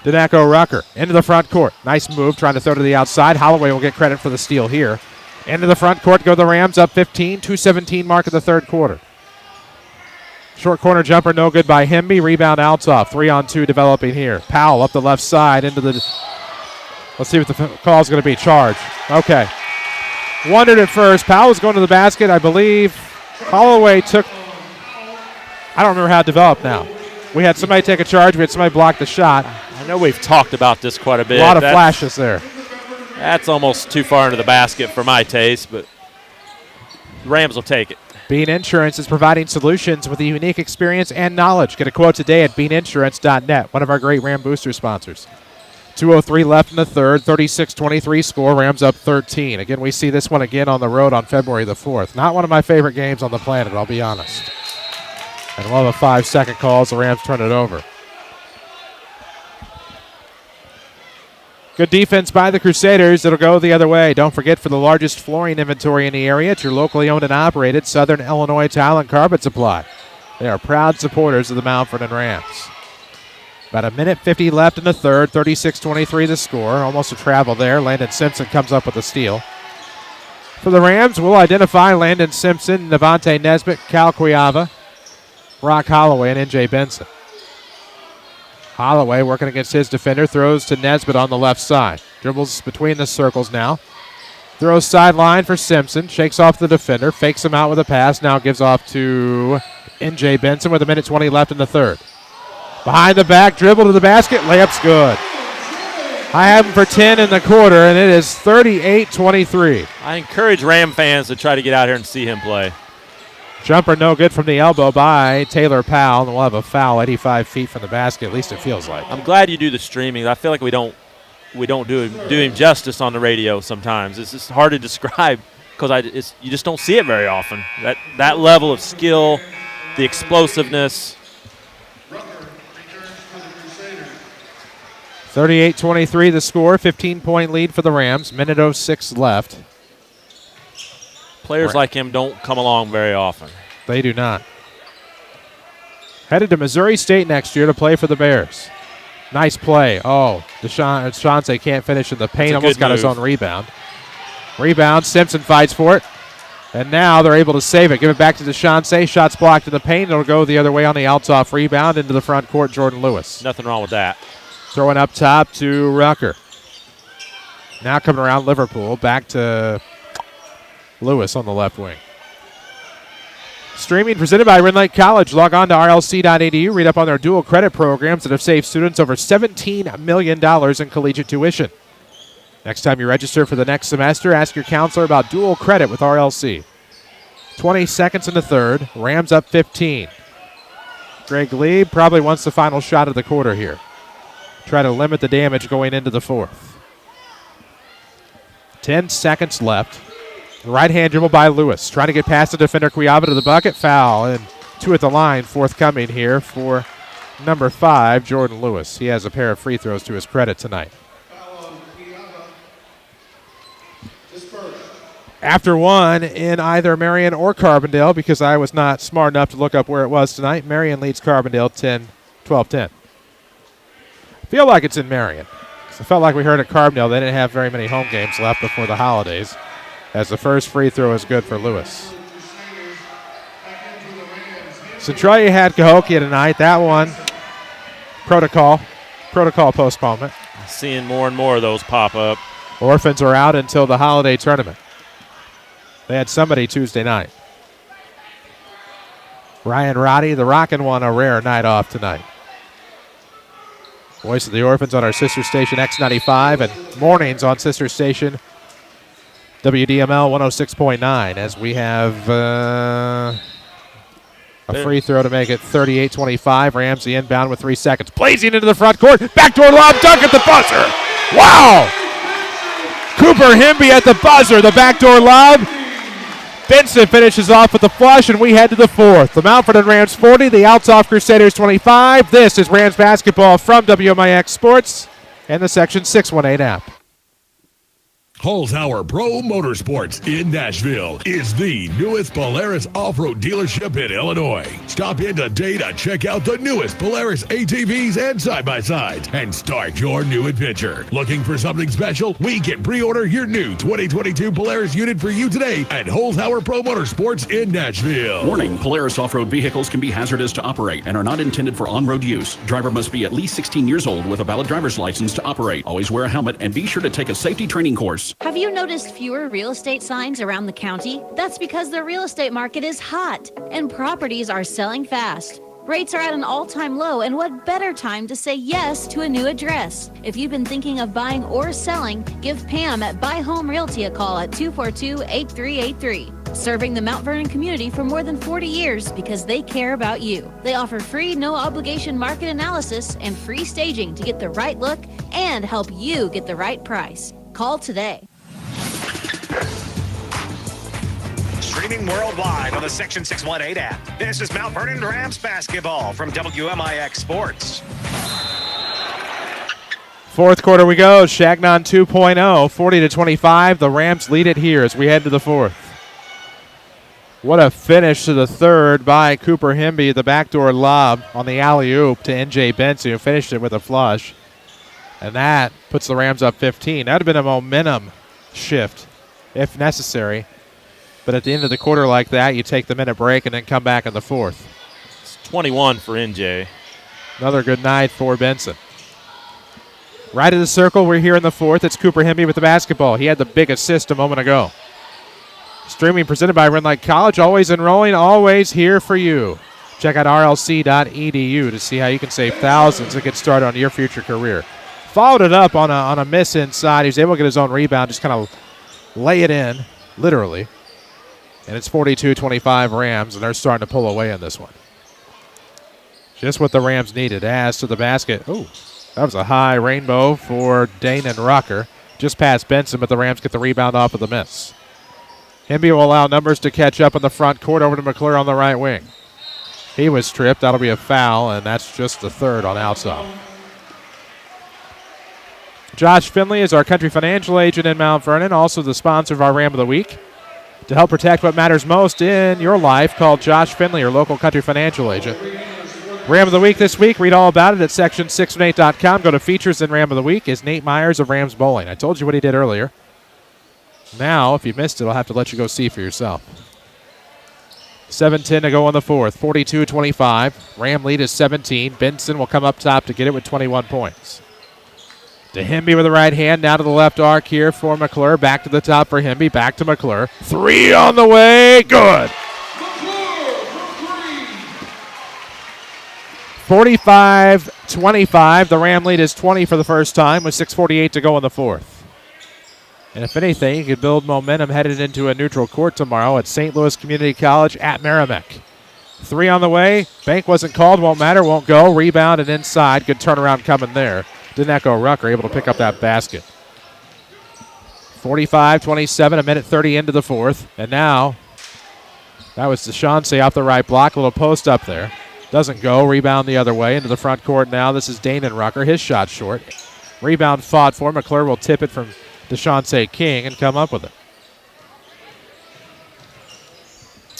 Danako Rucker into the front court. Nice move, trying to throw to the outside. Holloway will get credit for the steal here. Into the front court go the Rams, up 15, 2:17 mark of the third quarter. Short corner jumper, no good by Hemby. Rebound Althoff. 3-on-2 developing here. Powell up the left side into the. Let's see what the call is going to be. Charge. Okay. Wondered at first. Powell was going to the basket, I believe. Holloway took. I don't remember how it developed now. We had somebody take a charge. We had somebody block the shot. I know we've talked about this quite a bit. A lot of flashes there. That's almost too far into the basket for my taste, but the Rams will take it. Bean Insurance is providing solutions with a unique experience and knowledge. Get a quote today at beaninsurance.net, one of our great Ram Booster sponsors. 2:03 left in the third, 36-23 score, Rams up 13. Again, we see this one again on the road on February the 4th. Not one of my favorite games on the planet, I'll be honest. And we'll have a 5-second call as the Rams turn it over. Good defense by the Crusaders. It'll go the other way. Don't forget, for the largest flooring inventory in the area, it's your locally owned and operated Southern Illinois Tile and Carpet Supply. They are proud supporters of the Mount Vernon Rams. About a minute 50 left in the third, 36-23 the score. Almost a travel there. Landon Simpson comes up with a steal. For the Rams, we'll identify Landon Simpson, Navante Nesbitt, Cal Cuiava, Brock Holloway, and N.J. Benson. Holloway working against his defender, throws to Nesbitt on the left side. Dribbles between the circles now. Throws sideline for Simpson, shakes off the defender, fakes him out with a pass, now gives off to N.J. Benson with a minute 20 left in the third. Behind the back, dribble to the basket, layup's good. I have him for 10 in the quarter, and it is 38-23. I encourage Ram fans to try to get out here and see him play. Jumper no good from the elbow by Taylor Powell, and we'll have a foul 85 feet from the basket, at least it feels like. I'm glad you do the streaming. I feel like we don't do him justice on the radio sometimes. It's just hard to describe because you just don't see it very often. That level of skill, the explosiveness. 38-23 the score, 15-point lead for the Rams, minute 06 left. Players like him don't come along very often. They do not. Headed to Missouri State next year to play for the Bears. Nice play. Oh, DeShante can't finish in the paint. Almost got his own rebound. Rebound. Simpson fights for it. And now they're able to save it. Give it back to DeShante. Shots blocked in the paint. It'll go the other way on the Althoff rebound into the front court. Jordan Lewis. Nothing wrong with that. Throwing up top to Rucker. Now coming around Liverpool. Back to Lewis on the left wing. Streaming presented by Rend Lake College. Log on to rlc.edu. Read up on their dual credit programs that have saved students over $17 million in collegiate tuition. Next time you register for the next semester, ask your counselor about dual credit with RLC. 20 seconds in the third. Rams up 15. Greg Lee probably wants the final shot of the quarter here. Try to limit the damage going into the fourth. 10 seconds left. Right-hand dribble by Lewis. Trying to get past the defender Cuiava to the bucket. Foul. And 2 at the line forthcoming here for number 5, Jordan Lewis. He has a pair of free throws to his credit tonight. After one in either Marion or Carbondale, because I was not smart enough to look up where it was tonight, Marion leads Carbondale 12-10. I feel like it's in Marion. I felt like we heard at Carbondale they didn't have very many home games left before the holidays, as the first free throw is good for Lewis. Centralia had Cahokia tonight. That one, protocol postponement. Seeing more and more of those pop up. Orphans are out until the holiday tournament. They had somebody Tuesday night. Ryan Roddy, the Rockin' one, a rare night off tonight. Voice of the Orphans on our sister station X95 and mornings on sister station WDML 106.9 as we have a free throw to make it 38-25. Rams the inbound with 3 seconds. Blazing into the front court. Backdoor lob dunk at the buzzer. Wow! Cooper Himby at the buzzer. The backdoor lob. Benson finishes off with the flush, and we head to the fourth. The Mount Vernon Rams 40, the Althoff Crusaders 25. This is Rams basketball from WMIX Sports and the Section 618 app. Holzhauer Pro Motorsports in Nashville is the newest Polaris off-road dealership in Illinois. Stop in today to check out the newest Polaris ATVs and side-by-sides and start your new adventure. Looking for something special? We can pre-order your new 2022 Polaris unit for you today at Holzhauer Pro Motorsports in Nashville. Warning, Polaris off-road vehicles can be hazardous to operate and are not intended for on-road use. Driver must be at least 16 years old with a valid driver's license to operate. Always wear a helmet and be sure to take a safety training course. Have you noticed fewer real estate signs around the county? That's because the real estate market is hot and properties are selling fast. Rates are at an all-time low, and what better time to say yes to a new address? If you've been thinking of buying or selling, give Pam at Buy Home Realty a call at 242-8383. Serving the Mount Vernon community for more than 40 years because they care about you. They offer free, no-obligation market analysis and free staging to get the right look and help you get the right price. Call today. Streaming worldwide on the Section 618 app. This is Mount Vernon Rams basketball from WMIX Sports. Fourth quarter we go. Chagnon 2.0, 40-25. The Rams lead it here as we head to the fourth. What a finish to the third by Cooper Hemby. The backdoor lob on the alley-oop to N.J. Benson, who finished it with a flush. And that puts the Rams up 15. That would have been a momentum shift if necessary. But at the end of the quarter like that, you take the minute break and then come back in the fourth. It's 21 for NJ. Another good night for Benson. Right of the circle, we're here in the fourth. It's Cooper Hemby with the basketball. He had the big assist a moment ago. Streaming presented by Red Light College. Always enrolling, always here for you. Check out rlc.edu to see how you can save thousands and get started on your future career. Followed it up on a miss inside. He was able to get his own rebound, just kind of lay it in, literally. And it's 42-25 Rams, and they're starting to pull away in this one. Just what the Rams needed. As to the basket. Oh, that was a high rainbow for Dane and Rucker. Just past Benson, but the Rams get the rebound off of the miss. Hemby will allow numbers to catch up in the front court over to McClure on the right wing. He was tripped. That'll be a foul, and that's just the third on Althoff. Josh Finley is our country financial agent in Mount Vernon, also the sponsor of our Ram of the Week. To help protect what matters most in your life, call Josh Finley, your local country financial agent. Ram of the Week this week. Read all about it at section618.com. Go to features in Ram of the Week is Nate Myers of Rams Bowling. I told you what he did earlier. Now, if you missed it, I'll have to let you go see for yourself. 7:10 to go on the fourth. 42-25. Ram lead is 17. Benson will come up top to get it with 21 points. To Hemby with the right hand. Now to the left arc here for McClure. Back to the top for Hemby. Back to McClure. Three on the way. Good. 45-25. The Ram lead is 20 for the first time with 6:48 to go in the fourth. And if anything, you could build momentum headed into a neutral court tomorrow at St. Louis Community College at Merrimack. Three on the way. Bank wasn't called. Won't matter. Won't go. Rebound and inside. Good turnaround coming there. Didn't echo Rucker, able to pick up that basket. 45-27, a minute 30 into the fourth. And now, that was DeShauncey off the right block. A little post up there. Doesn't go. Rebound the other way into the front court now. This is Dane and Rucker. His shot short. Rebound fought for. McClure will tip it from DeShauncey King and come up with it.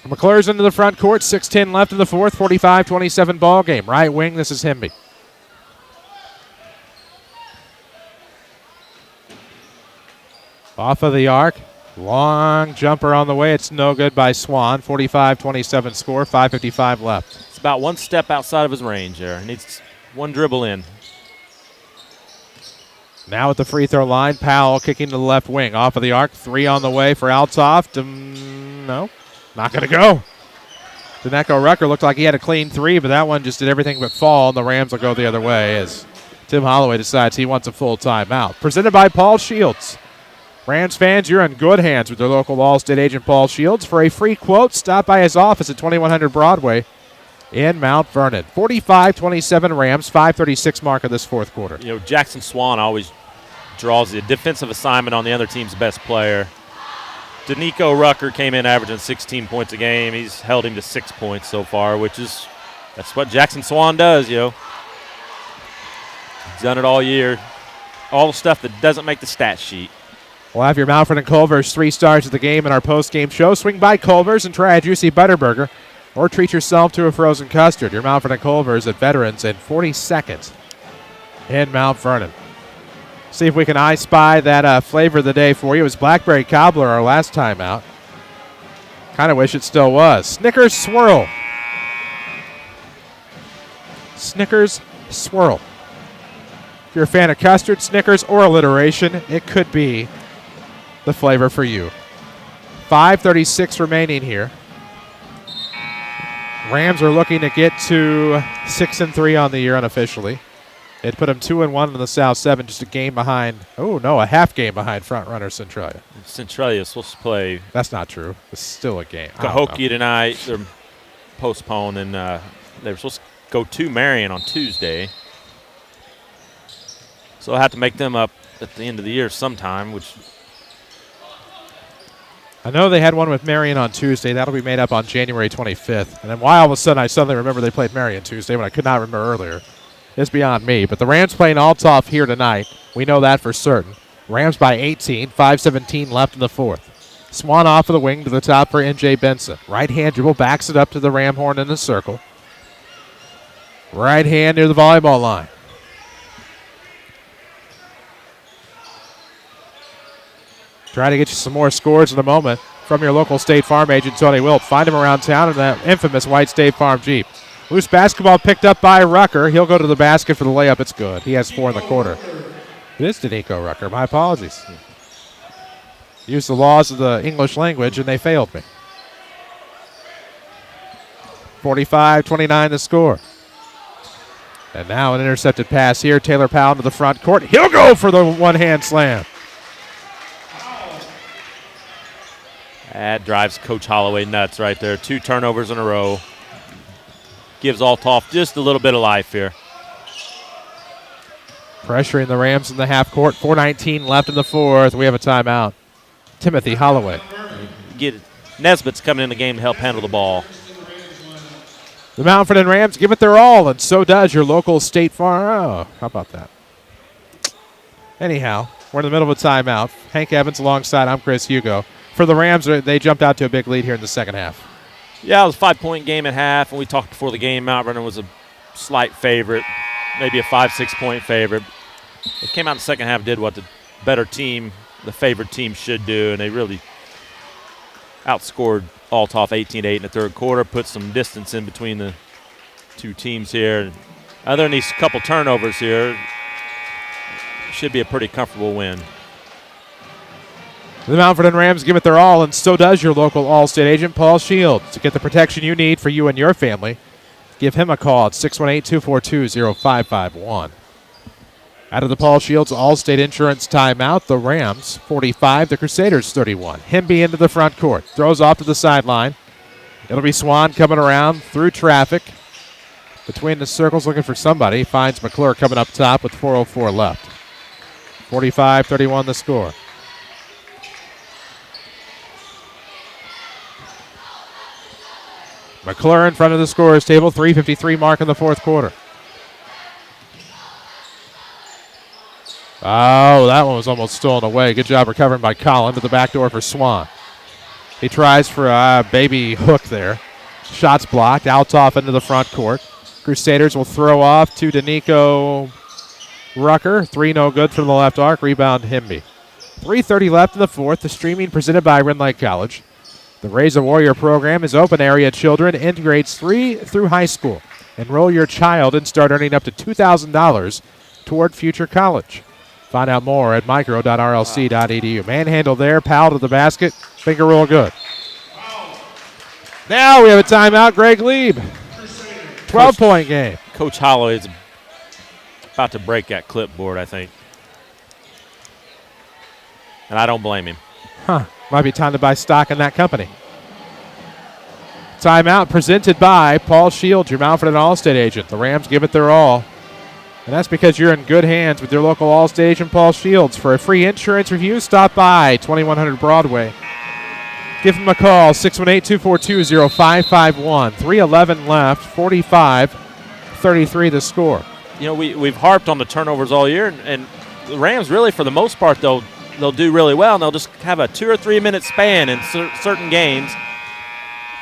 McClure's into the front court. 6:10 left in the fourth. 45-27 ball game. Right wing, this is Hemby. Off of the arc. Long jumper on the way. It's no good by Swan. 45-27 score. 5:55 left. It's about one step outside of his range there. Needs one dribble in. Now at the free throw line, Powell kicking to the left wing. Off of the arc. Three on the way for Althoff. No, not going to go. Daneco Rucker looked like he had a clean three, but that one just did everything but fall, and the Rams will go the other way as Tim Holloway decides he wants a full timeout. Presented by Paul Shields. Rams fans, you're in good hands with your local Allstate agent, Paul Shields. For a free quote, stop by his office at 2100 Broadway in Mount Vernon. 45-27 Rams, 5:36 mark of this fourth quarter. You know, Jackson Swan always draws the defensive assignment on the other team's best player. Daneco Rucker came in averaging 16 points a game. He's held him to 6 points so far, that's what Jackson Swan does, yo. He's done it all year. All the stuff that doesn't make the stat sheet. We'll have your Mount Vernon Culver's 3 stars of the game in our post-game show. Swing by Culver's and try a juicy Butterburger, or treat yourself to a frozen custard. Your Mount Vernon Culver's at Veterans and 42nd in Mount Vernon. See if we can I spy that flavor of the day for you. It was Blackberry Cobbler our last time out. Kind of wish it still was. Snickers Swirl. Snickers Swirl. If you're a fan of custard, Snickers, or alliteration, it could be the flavor for you. 5:36 remaining here. Rams are looking to get to 6-3 on the year unofficially. It put them 2-1 in the South 7, just a game behind. Oh, no, a half game behind front runner Centralia. Centralia is supposed to play. That's not true. It's still a game. I don't know. Cahokia tonight. They're postponed, and they were supposed to go to Marion on Tuesday. So I'll have to make them up at the end of the year sometime, which. I know they had one with Marion on Tuesday. That'll be made up on January 25th. And then why all of a sudden I suddenly remember they played Marion Tuesday when I could not remember earlier is beyond me. But the Rams playing Althoff here tonight. We know that for certain. Rams by 18, 5:17 left in the fourth. Swan off of the wing to the top for N.J. Benson. Right hand dribble, backs it up to the Ram horn in the circle. Right hand near the volleyball line. Try to get you some more scores in a moment from your local State Farm agent, Tony Wilt. Find him around town in that infamous white State Farm Jeep. Loose basketball picked up by Rucker. He'll go to the basket for the layup. It's good. He has 4 in the quarter. It is Danico Rucker. My apologies. Used the laws of the English language, and they failed me. 45-29 the score. And now an intercepted pass here. Taylor Powell to the front court. He'll go for the one-hand slam. That drives Coach Holloway nuts right there. 2 turnovers in a row. Gives Althoff just a little bit of life here. Pressuring the Rams in the half court. 4:19 left in the fourth. We have a timeout. Timothy Holloway. Nesbitt's coming in the game to help handle the ball. The Mount Vernon Rams give it their all, and so does your local State Farm. Oh, how about that? Anyhow, we're in the middle of a timeout. Hank Evans alongside. I'm Chris Hugo. For the Rams, they jumped out to a big lead here in the second half. Yeah, it was a 5-point game at half, and we talked before the game. Mount Vernon was a slight favorite, maybe a 5-6 point favorite. They came out in the second half, did what the better team, the favored team should do, and they really outscored Althoff 18-8 in the third quarter, put some distance in between the two teams here. Other than these couple turnovers here, should be a pretty comfortable win. The Mount Vernon Rams give it their all, and so does your local All-State agent, Paul Shields. To get the protection you need for you and your family, give him a call at 618-242-0551. Out of the Paul Shields All-State Insurance timeout, the Rams 45, the Crusaders 31. Hemby into the front court, throws off to the sideline. It'll be Swan coming around through traffic. Between the circles looking for somebody. Finds McClure coming up top with 4:04 left. 45-31 the score. McClure in front of the scorer's table, 3:53 mark in the fourth quarter. Oh, that one was almost stolen away. Good job recovering by Collin to the back door for Swan. He tries for a baby hook there. Shots blocked. Althoff into the front court. Crusaders will throw off to Danico Rucker. 3 no good from the left arc. Rebound Hemby. 3:30 left in the fourth. The streaming presented by Rend Lake College. The Raise a Warrior program is open area children in grades 3 through high school. Enroll your child and start earning up to $2,000 toward future college. Find out more at micro.rlc.edu. Manhandle there. Powell to the basket. Finger roll good. Now we have a timeout. Greg Lieb. 12-point game. Coach Holloway is about to break that clipboard, I think. And I don't blame him. Might be time to buy stock in that company. Timeout presented by Paul Shields, your Mount Vernon All-State agent. The Rams give it their all. And that's because you're in good hands with your local All-State agent, Paul Shields. For a free insurance review, stop by 2100 Broadway. Give him a call, 618-242-0551. 3:11 left, 45-33 the score. You know, we've harped on the turnovers all year, and the Rams really, for the most part, they'll do really well, and they'll just have a 2 or 3 minute span in certain games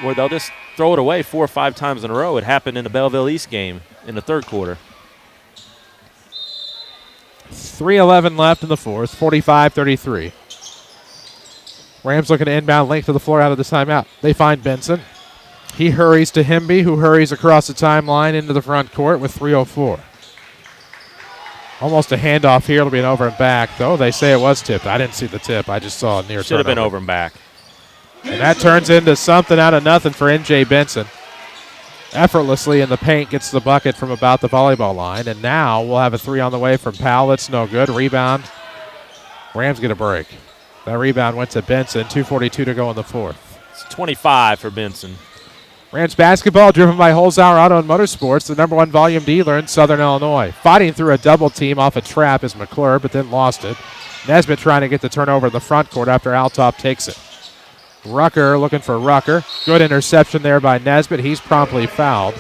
where they'll just throw it away 4 or 5 times in a row. It happened in the Belleville East game in the third quarter. 3:11 left in the fourth, 45-33. Rams looking to inbound length to the floor out of the timeout. They find Benson. He hurries to Hemby, who hurries across the timeline into the front court with 3:04. Almost a handoff here. It'll be an over and back, though. They say it was tipped. I didn't see the tip. I just saw a near turnover. Should have been over and back. And that turns into something out of nothing for N.J. Benson. effortlessly in the paint, gets the bucket from about the volleyball line. And now we'll have a three on the way from Powell. It's no good. Rebound. Rams get a break. That rebound went to Benson. 2:42 to go in the fourth. It's 25 for Benson. Rams basketball driven by Holzhauer Auto and Motorsports, the #1 volume dealer in Southern Illinois. Fighting through a double team off a trap is McClure, but then lost it. Nesbitt trying to get the turnover in the front court after Althoff takes it. Rucker looking for Rucker. Good interception there by Nesbitt. He's promptly fouled.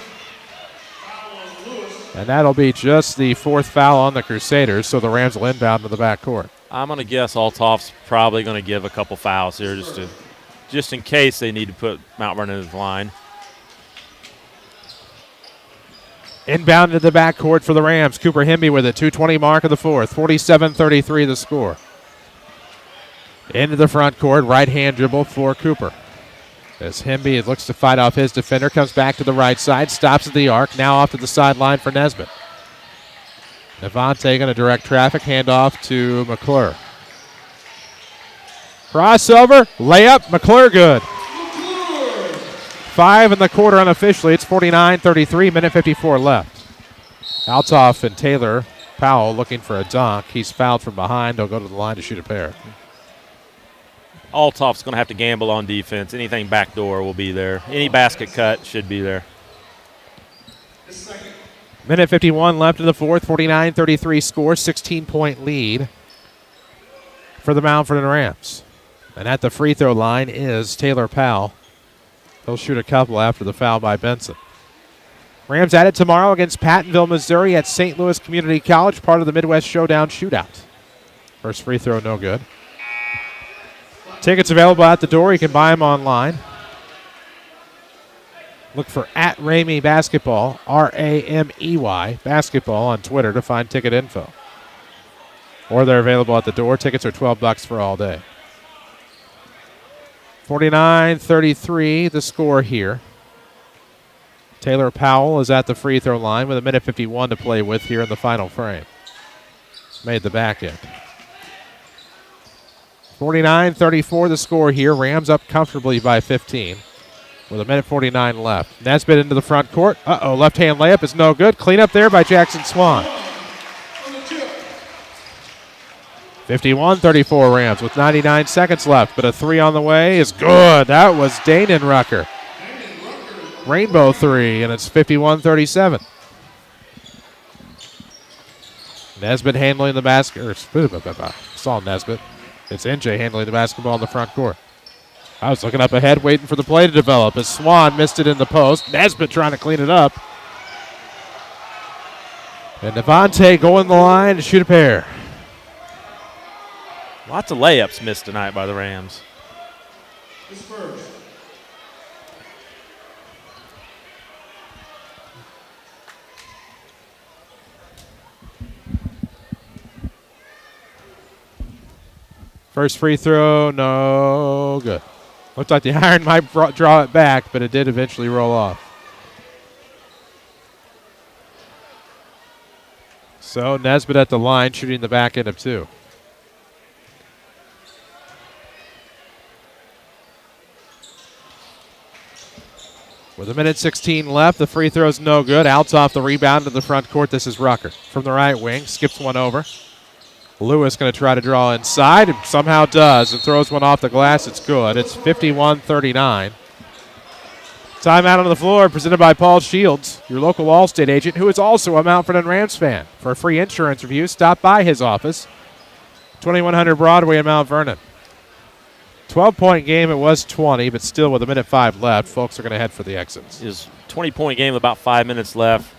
And that'll be just the fourth foul on the Crusaders, so the Rams will inbound to the backcourt. I'm going to guess Althoff's probably going to give a couple fouls here just in case they need to put Mount Vernon in his line. Inbound to the backcourt for the Rams. Cooper Hemby with a 2:20 mark of the fourth. 47-33 the score. Into the front court, right-hand dribble for Cooper. As Hemby looks to fight off his defender, comes back to the right side, stops at the arc, now off to the sideline for Nesbitt. Devontae going to direct traffic, handoff to McClure. Crossover, layup, McClure good. 5 in the quarter unofficially. It's 49-33, minute 54 left. Althoff and Taylor Powell looking for a dunk. He's fouled from behind. He'll go to the line to shoot a pair. Althoff's going to have to gamble on defense. Anything backdoor will be there. Any basket cut should be there. Minute 51 left in the fourth. 49-33 score. 16-point lead for the Mount Vernon Rams. And at the free throw line is Taylor Powell. He'll shoot a couple after the foul by Benson. Rams at it tomorrow against Pattonville, Missouri at St. Louis Community College, part of the Midwest Showdown shootout. First free throw, no good. Tickets available at the door. You can buy them online. Look for @Ramey Basketball, RAMEY Basketball on Twitter to find ticket info. Or they're available at the door. Tickets are $12 for all day. 49-33 the score here. Taylor Powell is at the free throw line with a minute 51 to play with here in the final frame. Made the back end. 49-34 the score here. Rams up comfortably by 15 with a minute 49 left. Nesbitt into the front court. Left-hand layup is no good. Clean up there by Jackson Swan. 51-34 Rams with 99 seconds left, but a three on the way is good. That was Danon Rucker. Rainbow three, and it's 51-37. Nesbitt handling the basket. It's all Nesbitt. It's NJ handling the basketball in the front court. I was looking up ahead, waiting for the play to develop as Swan missed it in the post. Nesbitt trying to clean it up. And Devontae going the line to shoot a pair. Lots of layups missed tonight by the Rams. First free throw, no good. Looked like the iron might draw it back, but it did eventually roll off. So Nesbitt at the line, shooting the back end of two. With a minute 16 left, the free throw's no good. Althoff the rebound to the front court. This is Rucker from the right wing. Skips one over. Lewis going to try to draw inside and somehow does and throws one off the glass. It's good. It's 51-39. Timeout on the floor presented by Paul Shields, your local Allstate agent, who is also a Mount Vernon Rams fan. For a free insurance review, stop by his office, 2100 Broadway in Mount Vernon. 12-point game, it was 20, but still with a minute 5 left, folks are going to head for the exits. It was a 20-point game, about 5 minutes left.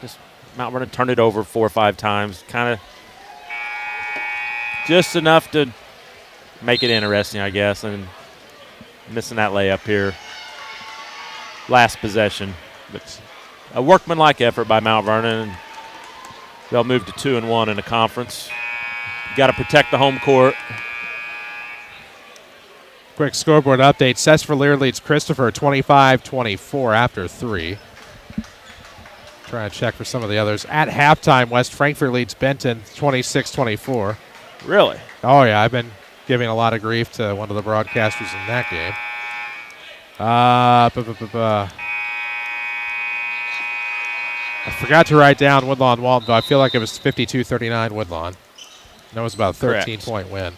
Just Mount Vernon turned it over 4 or 5 times. Kind of just enough to make it interesting, I guess, and missing that layup here. Last possession. But a workmanlike effort by Mount Vernon. They'll move to 2-1 in the conference. Got to protect the home court. Quick scoreboard update. Cesar leads Christopher 25-24 after 3. Try and check for some of the others. At halftime, West Frankfort leads Benton 26-24. Really? Oh, yeah. I've been giving a lot of grief to one of the broadcasters in that game. I forgot to write down Woodlawn Walton, but I feel like it was 52-39 Woodlawn. That was about a 13-point win.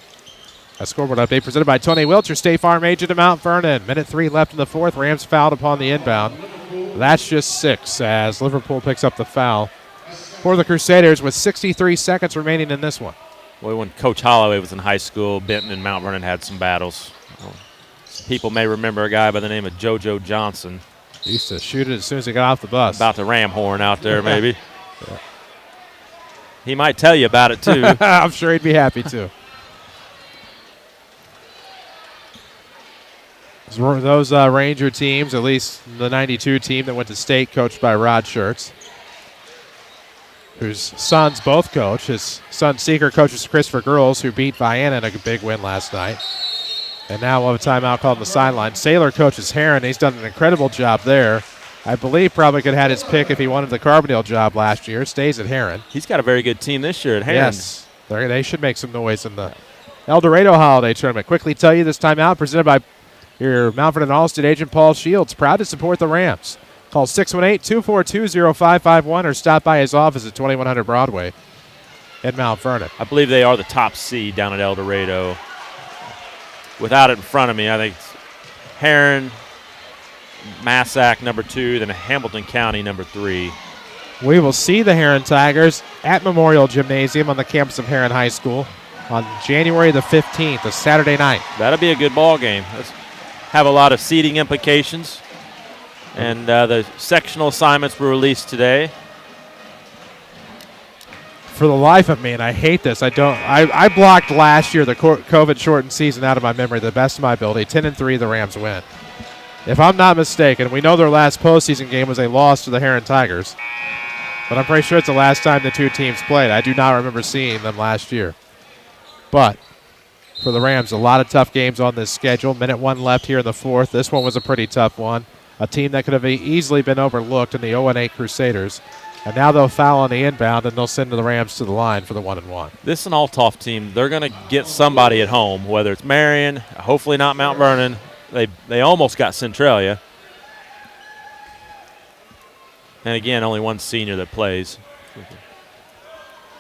A scoreboard update presented by Tony Wilcher, State Farm agent of Mount Vernon. Minute 3 left in the fourth. Rams fouled upon the inbound. That's just 6 as Liverpool picks up the foul for the Crusaders with 63 seconds remaining in this one. Well, when Coach Holloway was in high school, Benton and Mount Vernon had some battles. People may remember a guy by the name of JoJo Johnson. He used to shoot it as soon as he got off the bus. About the ram horn out there, maybe. Yeah. He might tell you about it, too. I'm sure he'd be happy to. Those Ranger teams, at least the 92 team that went to state, coached by Rod Schertz, whose sons both coach. His son Seeker coaches Christopher Girls, who beat Vienna in a big win last night. And now we'll have a timeout called on the sideline. Saylor coaches Heron. He's done an incredible job there. I believe probably could have had his pick if he wanted the Carbondale job last year. Stays at Heron. He's got a very good team this year at Heron. Yes, they should make some noise in the El Dorado Holiday Tournament. Quickly tell you this timeout presented by your Mount Vernon All-State agent Paul Shields. Proud to support the Rams. Call 618-242-0551 or stop by his office at 2100 Broadway in Mount Vernon. I believe they are the top seed down at El Dorado. Without it in front of me, I think it's Heron, Massac, number 2, then Hamilton County, number 3. We will see the Heron Tigers at Memorial Gymnasium on the campus of Heron High School on January the 15th, a Saturday night. That'll be a good ball game. Let's have a lot of seeding implications. And the sectional assignments were released today. For the life of me, and I hate this, I blocked last year the COVID-shortened season out of my memory, the best of my ability. 10-3, the Rams win. If I'm not mistaken, we know their last postseason game was a loss to the Heron Tigers, but I'm pretty sure it's the last time the two teams played. I do not remember seeing them last year. But for the Rams, a lot of tough games on this schedule. Minute 1 left here in the fourth. This one was a pretty tough one. A team that could have easily been overlooked in the 0-8 Crusaders. And now they'll foul on the inbound, and they'll send the Rams to the line for the 1-1. This is an Althoff team. They're going to get somebody at home, whether it's Marion, hopefully not Mount Vernon. They almost got Centralia. And, again, only one senior that plays.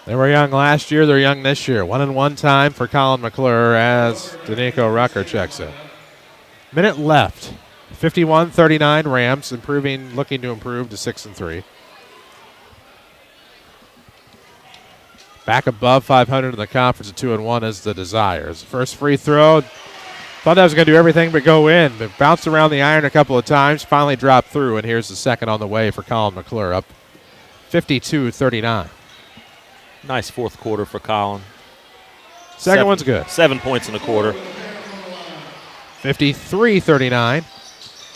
They were young last year. They're young this year. 1-1 time for Colin McClure as Danico Rucker checks in. Minute left. 51-39 Rams, looking to improve to 6-3. Back above 500 in the conference at 2-1 is the Desires. First free throw. Thought that was going to do everything but go in. But bounced around the iron a couple of times. Finally dropped through, and here's the second on the way for Colin McClure, up 52-39. Nice fourth quarter for Colin. Second one's good. 7 points in the quarter. 53-39.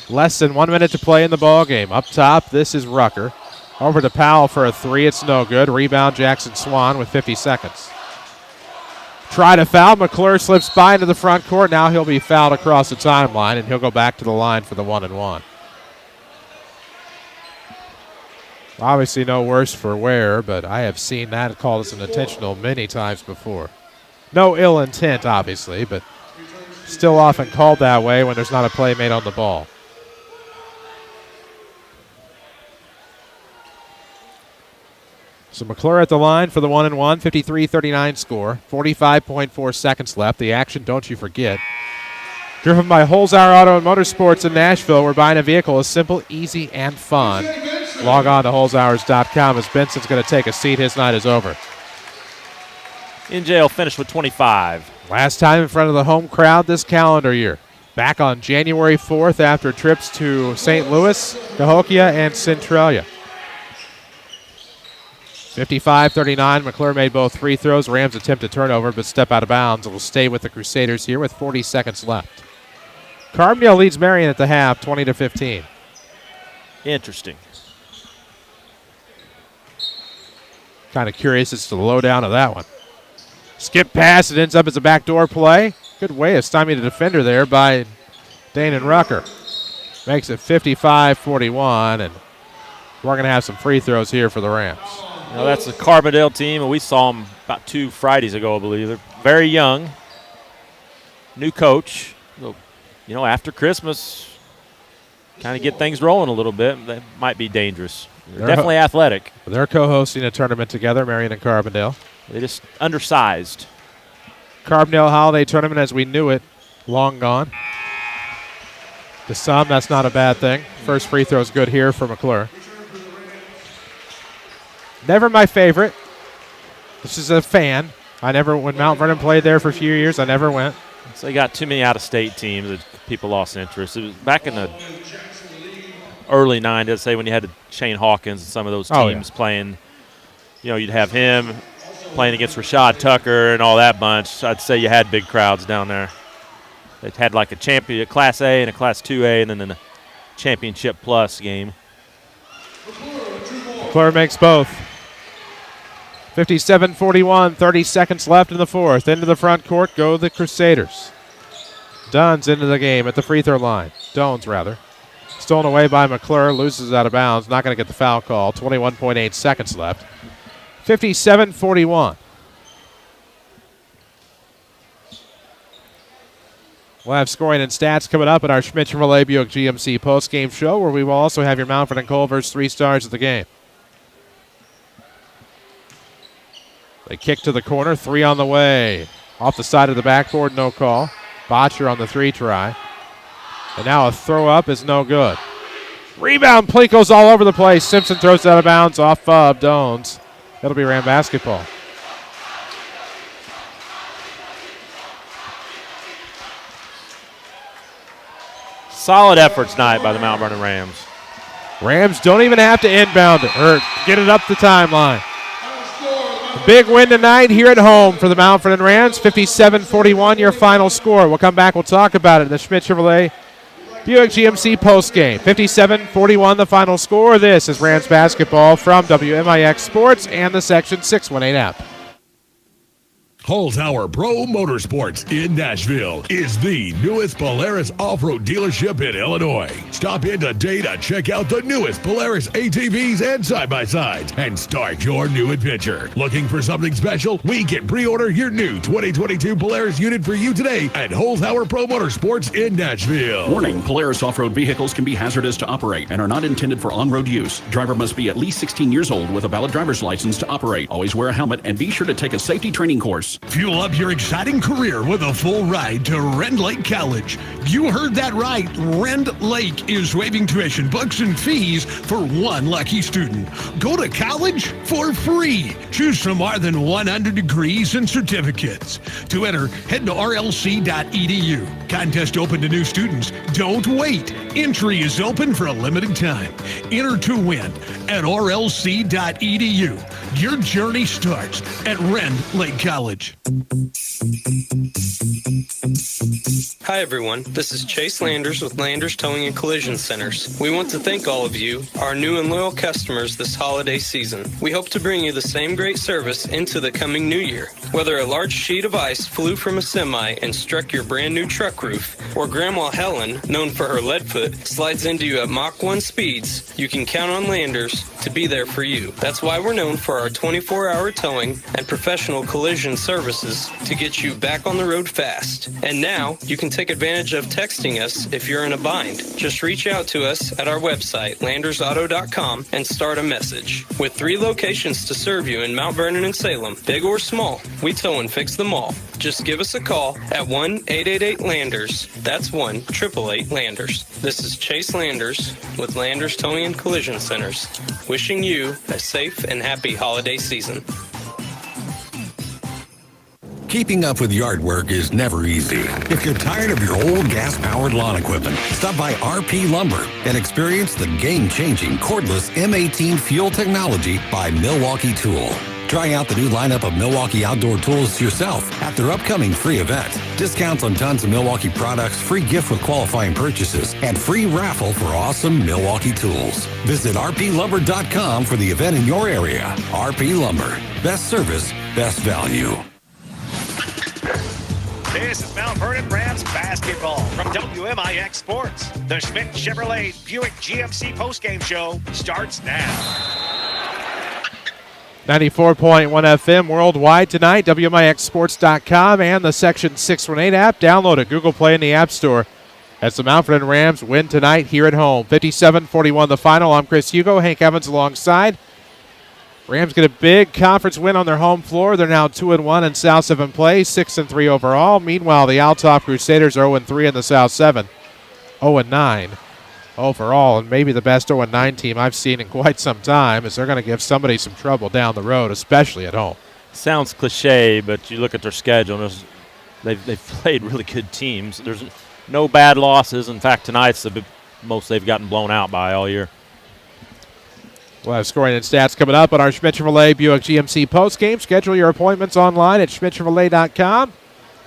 Less than 1 minute to play in the ball game. Up top, this is Rucker. Over to Powell for a three. It's no good. Rebound, Jackson Swan with 50 seconds. Try to foul. McClure slips by into the front court. Now he'll be fouled across the timeline, and he'll go back to the line for the 1-1. Obviously no worse for wear, but I have seen that called as an intentional many times before. No ill intent, obviously, but still often called that way when there's not a play made on the ball. So McClure at the line for the 1-1, 53-39 score, 45.4 seconds left. The action, don't you forget. Driven by Holzhauer Auto and Motorsports in Nashville, where buying a vehicle is simple, easy, and fun. Log on to holzhauers.com as Benson's going to take a seat. His night is over. NJ will finish with 25. Last time in front of the home crowd this calendar year. Back on January 4th after trips to St. Louis, Cahokia, and Centralia. 55-39. McClure made both free throws. Rams attempt a turnover, but step out of bounds. It will stay with the Crusaders here with 40 seconds left. Carbondale leads Marion at the half, 20-15. Interesting. Kind of curious as to the lowdown of that one. Skip pass. It ends up as a backdoor play. Good way of stymieing the defender there by Dane and Rucker. Makes it 55-41, and we're going to have some free throws here for the Rams. Now that's the Carbondale team, and we saw them about 2 Fridays ago, I believe. They're very young. New coach. So, after Christmas, kind of get things rolling a little bit. That might be dangerous. They're definitely athletic. They're co-hosting a tournament together, Marion and Carbondale. They just undersized. Carbondale Holiday Tournament as we knew it, long gone. To some, that's not a bad thing. First free throw is good here for McClure. Never my favorite. This is a fan. When Mount Vernon played there for a few years, I never went. So they got too many out-of-state teams that people lost interest. It was back in the early 90s, I'd say, when you had Shane Hawkins and some of those teams playing. You'd have him playing against Rashad Tucker and all that bunch. I'd say you had big crowds down there. They had like a Class A and a Class 2A, and then a Championship Plus game. McClure makes both. 57-41, 30 seconds left in the fourth. Into the front court go the Crusaders. Dunn's into the game at the free throw line. Dones, rather. Stolen away by McClure, loses out of bounds. Not going to get the foul call. 21.8 seconds left. 57-41. We'll have scoring and stats coming up at our Schmidt Chevrolet Buick GMC postgame show, where we will also have your Mountford and Culver's 3 stars of the game. They kick to the corner, 3 on the way. Off the side of the backboard, no call. Botcher on the 3 try. And now a throw up is no good. Rebound, Plinko's all over the place. Simpson throws it out of bounds off of Dones. It'll be Ram basketball. Solid effort tonight by the Mount Vernon Rams. Rams don't even have to inbound it or get it up the timeline. A big win tonight here at home for the Mount Vernon Rams. 57-41, your final score. We'll come back. We'll talk about it in the Schmidt Chevrolet Buick GMC postgame. 57-41, the final score. This is Rams basketball from WMIX Sports and the Section 618 app. Holzhauer Pro Motorsports in Nashville is the newest Polaris off-road dealership in Illinois. Stop in today to check out the newest Polaris ATVs and side-by-sides and start your new adventure. Looking for something special? We can pre-order your new 2022 Polaris unit for you today at Holzhauer Pro Motorsports in Nashville. Warning, Polaris off-road vehicles can be hazardous to operate and are not intended for on-road use. Driver must be at least 16 years old with a valid driver's license to operate. Always wear a helmet and be sure to take a safety training course. Fuel up your exciting career with a full ride to Rend Lake College. You heard that right. Rend Lake is waiving tuition, books, and fees for one lucky student. Go to college for free. Choose from more than 100 degrees and certificates. To enter, head to rlc.edu. Contest open to new students. Don't wait. Entry is open for a limited time. Enter to win at rlc.edu. Your journey starts at Rend Lake College. Hi everyone, this is Chase Landers with Landers Towing and Collision Centers. We want to thank all of you, our new and loyal customers this holiday season. We hope to bring you the same great service into the coming new year. Whether a large sheet of ice flew from a semi and struck your brand new truck roof, or Grandma Helen, known for her lead foot, slides into you at Mach 1 speeds, you can count on Landers to be there for you. That's why we're known for our 24-hour towing and professional collision services to get you back on the road fast. And now, you can take advantage of texting us if you're in a bind. Just reach out to us at our website, landersauto.com, and start a message. With 3 locations to serve you in Mount Vernon and Salem, big or small, we tow and fix them all. Just give us a call at 1-888-LANDERS. That's 1-888-LANDERS. This is Chase Landers with Landers Towing and Collision Centers, wishing you a safe and happy holiday season. Keeping up with yard work is never easy. If you're tired of your old gas-powered lawn equipment, stop by RP Lumber and experience the game-changing cordless M18 fuel technology by Milwaukee Tool. Try out the new lineup of Milwaukee outdoor tools yourself at their upcoming free event. Discounts on tons of Milwaukee products, free gift with qualifying purchases, and free raffle for awesome Milwaukee tools. Visit rplumber.com for the event in your area. RP Lumber. Best service, best value. This is Mount Vernon Rams basketball from WMIX Sports. The Schmidt Chevrolet Buick GMC postgame show starts now. 94.1 FM worldwide tonight, WMIXsports.com and the Section 618 app. Download it, Google Play in the App Store. as the Mount Vernon Rams win tonight here at home. 57-41 the final. I'm Chris Hugo. Hank Evans alongside. Rams get a big conference win on their home floor. They're now 2-1 in South 7 play, 6-3 overall. Meanwhile, the Althoff Crusaders are 0-3 in the South 7, 0-9 overall, and maybe the best 0-9 team I've seen in quite some time, as they're going to give somebody some trouble down the road, especially at home. Sounds cliche, but you look at their schedule, and they've played really good teams. There's no bad losses. In fact, tonight's the most they've gotten blown out by all year. We'll have scoring and stats coming up on our Schmidt Chevrolet Buick GMC postgame. Schedule your appointments online at schmidtchevrolet.com.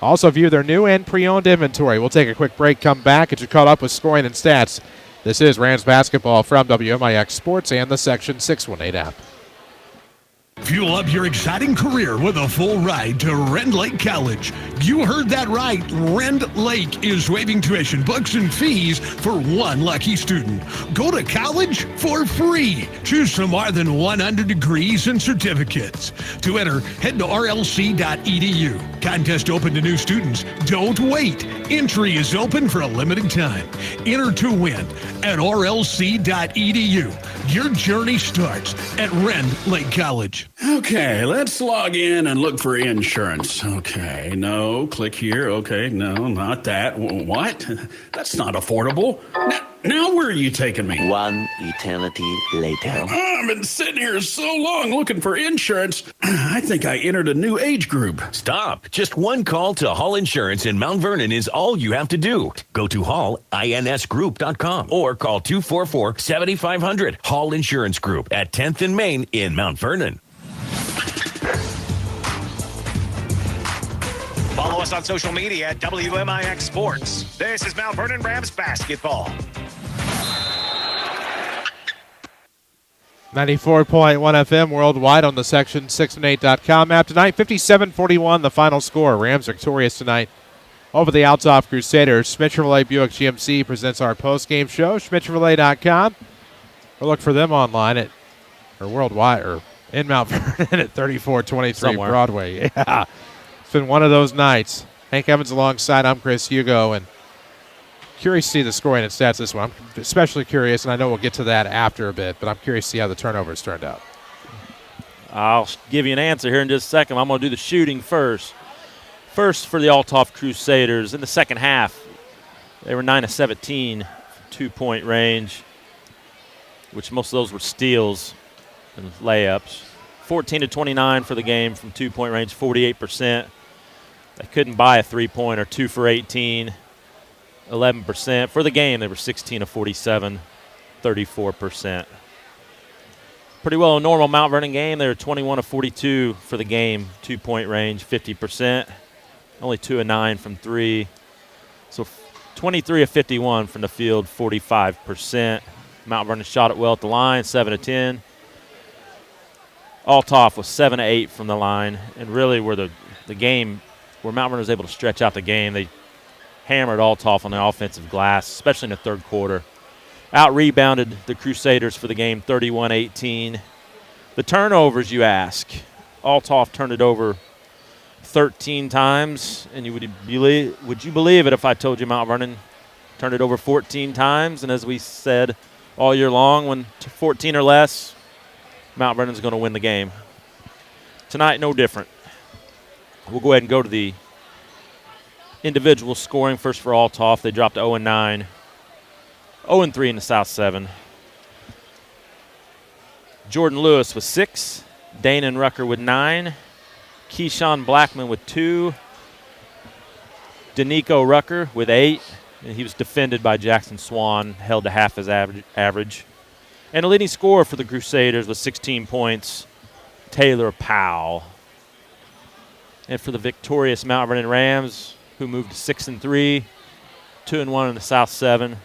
Also view their new and pre-owned inventory. We'll take a quick break, come back, get you caught up with scoring and stats. This is Rams basketball from WMIX Sports and the Section 618 app. Fuel up your exciting career with a full ride to Rend Lake College. You heard that right. Rend Lake is waiving tuition, books, and fees for one lucky student. Go to college for free. Choose from more than 100 degrees and certificates. To enter, head to rlc.edu. Contest open to new students. Don't wait. Entry is open for a limited time. Enter to win at rlc.edu. Your journey starts at Rend Lake College. Okay, let's log in and look for insurance. Okay, no, click here. Okay, no, not that. What? That's not affordable. Now where are you taking me? One eternity later. I've been sitting here so long looking for insurance. I think I entered a new age group. Stop. Just one call to Hall Insurance in Mount Vernon is all you have to do. Go to hallinsgroup.com or call 244-7500. Hall Insurance Group at 10th and Main in Mount Vernon. Follow us on social media at WMIX Sports. This is Mount Vernon Rams basketball. 94.1 FM worldwide on the Section 618.com app tonight. 57-41 the final score. Rams victorious tonight over the Althoff Crusaders. Schmidt Chevrolet Buick GMC presents our post-game show. schmidtchevrolet.com. Or look for them online at or worldwide or in Mount Vernon at 3423 Broadway. Yeah. It's been one of those nights. Hank Evans alongside. I'm Chris Hugo, and curious to see the scoring and stats this one. I'm especially curious, and I know we'll get to that after a bit, but I'm curious to see how the turnovers turned out. I'll give you an answer here in just a second. I'm going to do the shooting first. First for the Althoff Crusaders. In the second half, they were 9 of 17 two-point range, which most of those were steals and layups. 14 to 29 for the game from two-point range, 48%. They couldn't buy a three-pointer, 2 for 18, 11%. For the game, they were 16 of 47, 34%. Pretty well a normal Mount Vernon game. They were 21 of 42 for the game, two-point range, 50%. Only 2 of 9 from three. So 23 of 51 from the field, 45%. Mount Vernon shot it well at the line, 7 of 10. Althoff was 7 of 8 from the line, and really where the game, where Mount Vernon was able to stretch out the game, they hammered Althoff on the offensive glass, especially in the third quarter. Out-rebounded the Crusaders for the game, 31-18. The turnovers, you ask. Althoff turned it over 13 times, and would you believe it if I told you Mount Vernon turned it over 14 times? And as we said all year long, when 14 or less, Mount Vernon's going to win the game. Tonight, no different. We'll go ahead and go to the individual scoring. First for Althoff, they dropped 0-9. 0-3 in the South 7. Jordan Lewis with 6. Danon Rucker with 9. Keyshawn Blackman with 2. Danico Rucker with 8. And he was defended by Jackson Swan, held to half his average. And the leading scorer for the Crusaders with 16 points, Taylor Powell. And for the victorious Mount Vernon Rams, who moved to 6-3, 2-1 in the South 7,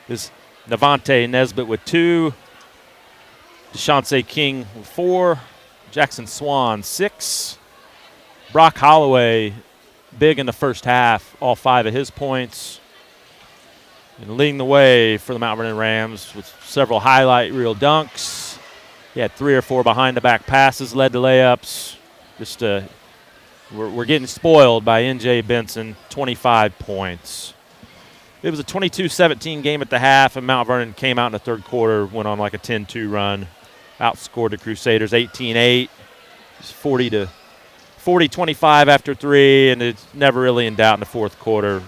is Navante Nesbitt with 2, Deshaunce King with 4, Jackson Swan 6, Brock Holloway big in the first half, all 5 of his points. And leading the way for the Mount Vernon Rams with several highlight reel dunks. He had 3 or 4 behind-the-back passes, led to layups. We're getting spoiled by N.J. Benson, 25 points. It was a 22-17 game at the half, and Mount Vernon came out in the third quarter, went on like a 10-2 run, outscored the Crusaders 18-8, 40-25 after 3, and it's never really in doubt in the fourth quarter.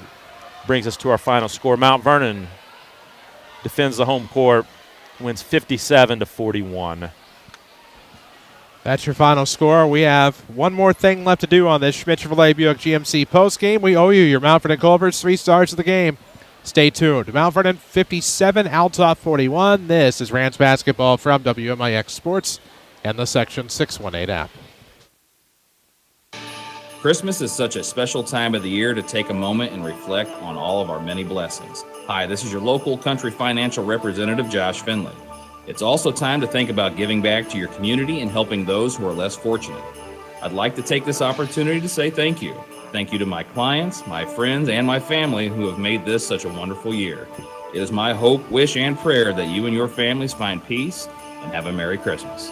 Brings us to our final score. Mount Vernon defends the home court, wins 57-41. That's your final score. We have one more thing left to do on this Schmidt Chevrolet Buick GMC postgame. We owe you your Mount Vernon Culver's 3 stars of the game. Stay tuned. Mount Vernon 57, Althoff 41. This is Rams basketball from WMIX Sports and the Section 618 app. Christmas is such a special time of the year to take a moment and reflect on all of our many blessings. Hi, this is your local country financial representative, Josh Finley. It's also time to think about giving back to your community and helping those who are less fortunate. I'd like to take this opportunity to say thank you. Thank you to my clients, my friends, and my family who have made this such a wonderful year. It is my hope, wish, and prayer that you and your families find peace and have a Merry Christmas.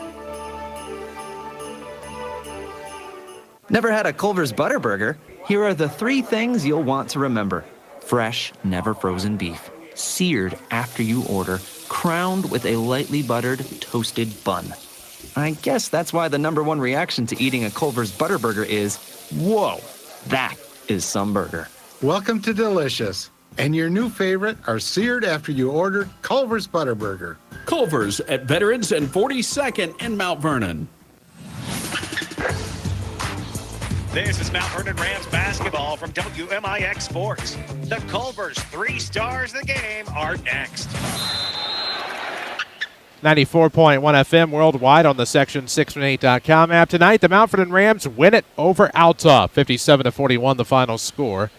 Never had a Culver's Butterburger? Here are the 3 things you'll want to remember. Fresh, never frozen beef. Seared after you order. Crowned with a lightly buttered, toasted bun. I guess that's why the #1 reaction to eating a Culver's Butterburger is, whoa, that is some burger. Welcome to Delicious. And your new favorite are seared after you ordered Culver's Butterburger. Culver's at Veterans and 42nd in Mount Vernon. This is Mount Vernon Rams basketball from WMIX Sports. The Culver's 3 stars of the game are next. 94.1 FM worldwide on the Section 618.com app. Tonight, the Mount Vernon Rams win it over Althoff, 57-41 the final score.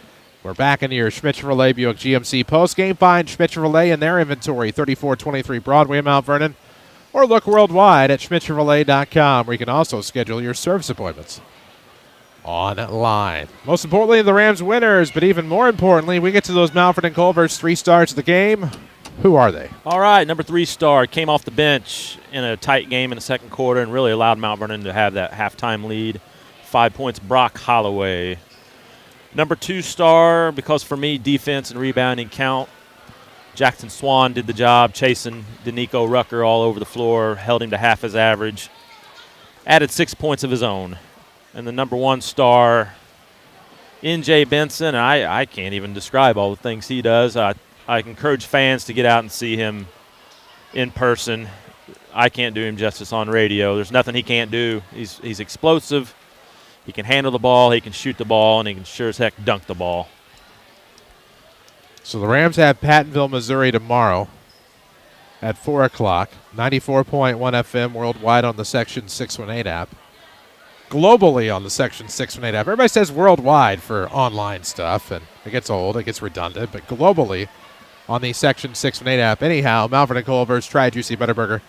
We're back into your Schmidt Chevrolet Buick GMC postgame. Find Schmidt Chevrolet in their inventory, 3423 Broadway, Mount Vernon, or look worldwide at schmidtchevrolet.com, where you can also schedule your service appointments online. Most importantly, the Rams winners, but even more importantly, we get to those Mount Vernon Culver's 3 stars of the game. Who are they? All right, number 3 star came off the bench in a tight game in the second quarter and really allowed Mount Vernon to have that halftime lead. 5 points, Brock Holloway. Number 2 star, because for me, defense and rebounding count. Jackson Swan did the job, chasing Danico Rucker all over the floor, held him to half his average. Added 6 points of his own. And the number 1 star, N.J. Benson. I can't even describe all the things he does. I encourage fans to get out and see him in person. I can't do him justice on radio. There's nothing he can't do. He's explosive. He can handle the ball, he can shoot the ball, and he can sure as heck dunk the ball. So the Rams have Pattonville, Missouri tomorrow at 4 o'clock. 94.1 FM worldwide on the Section 618 app. Globally on the Section 618 app. Everybody says worldwide for online stuff, and it gets old, it gets redundant, but globally on the Section 618 app. Anyhow, Mount Vernon Culver's Tri-Juicy Butterburger.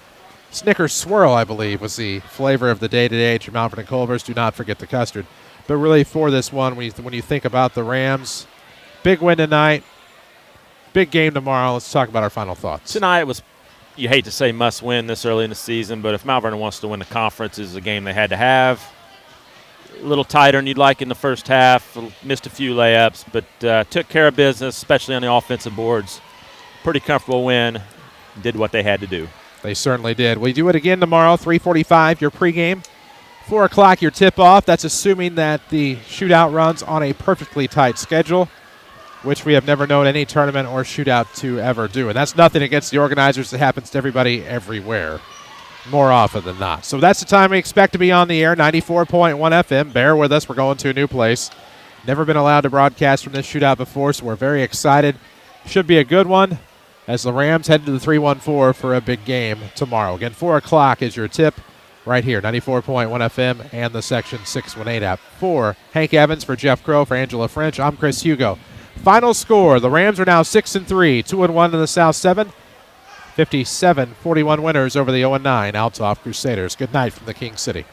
Snickers Swirl, I believe, was the flavor of the day today at your Mount Vernon Culver's. Do not forget the custard. But really for this one, when you think about the Rams, big win tonight, big game tomorrow. Let's talk about our final thoughts. Tonight was, you hate to say must win this early in the season, but if Mount Vernon wants to win the conference, it's a game they had to have. A little tighter than you'd like in the first half. Missed a few layups, but took care of business, especially on the offensive boards. Pretty comfortable win. Did what they had to do. They certainly did. We do it again tomorrow, 3:45, your pregame. 4 o'clock, your tip-off. That's assuming that the shootout runs on a perfectly tight schedule, which we have never known any tournament or shootout to ever do. And that's nothing against the organizers. It happens to everybody everywhere, more often than not. So that's the time we expect to be on the air, 94.1 FM. Bear with us. We're going to a new place. Never been allowed to broadcast from this shootout before, so we're very excited. Should be a good one as the Rams head to the 314 for a big game tomorrow. Again, 4 o'clock is your tip right here, 94.1 FM and the Section 618 app. For Hank Evans, for Jeff Crow, for Angela French, I'm Chris Hugo. Final score, the Rams are now 6-3, 2-1 in the South 7. 57-41 winners over the 0-9 Althoff Crusaders. Good night from the King City.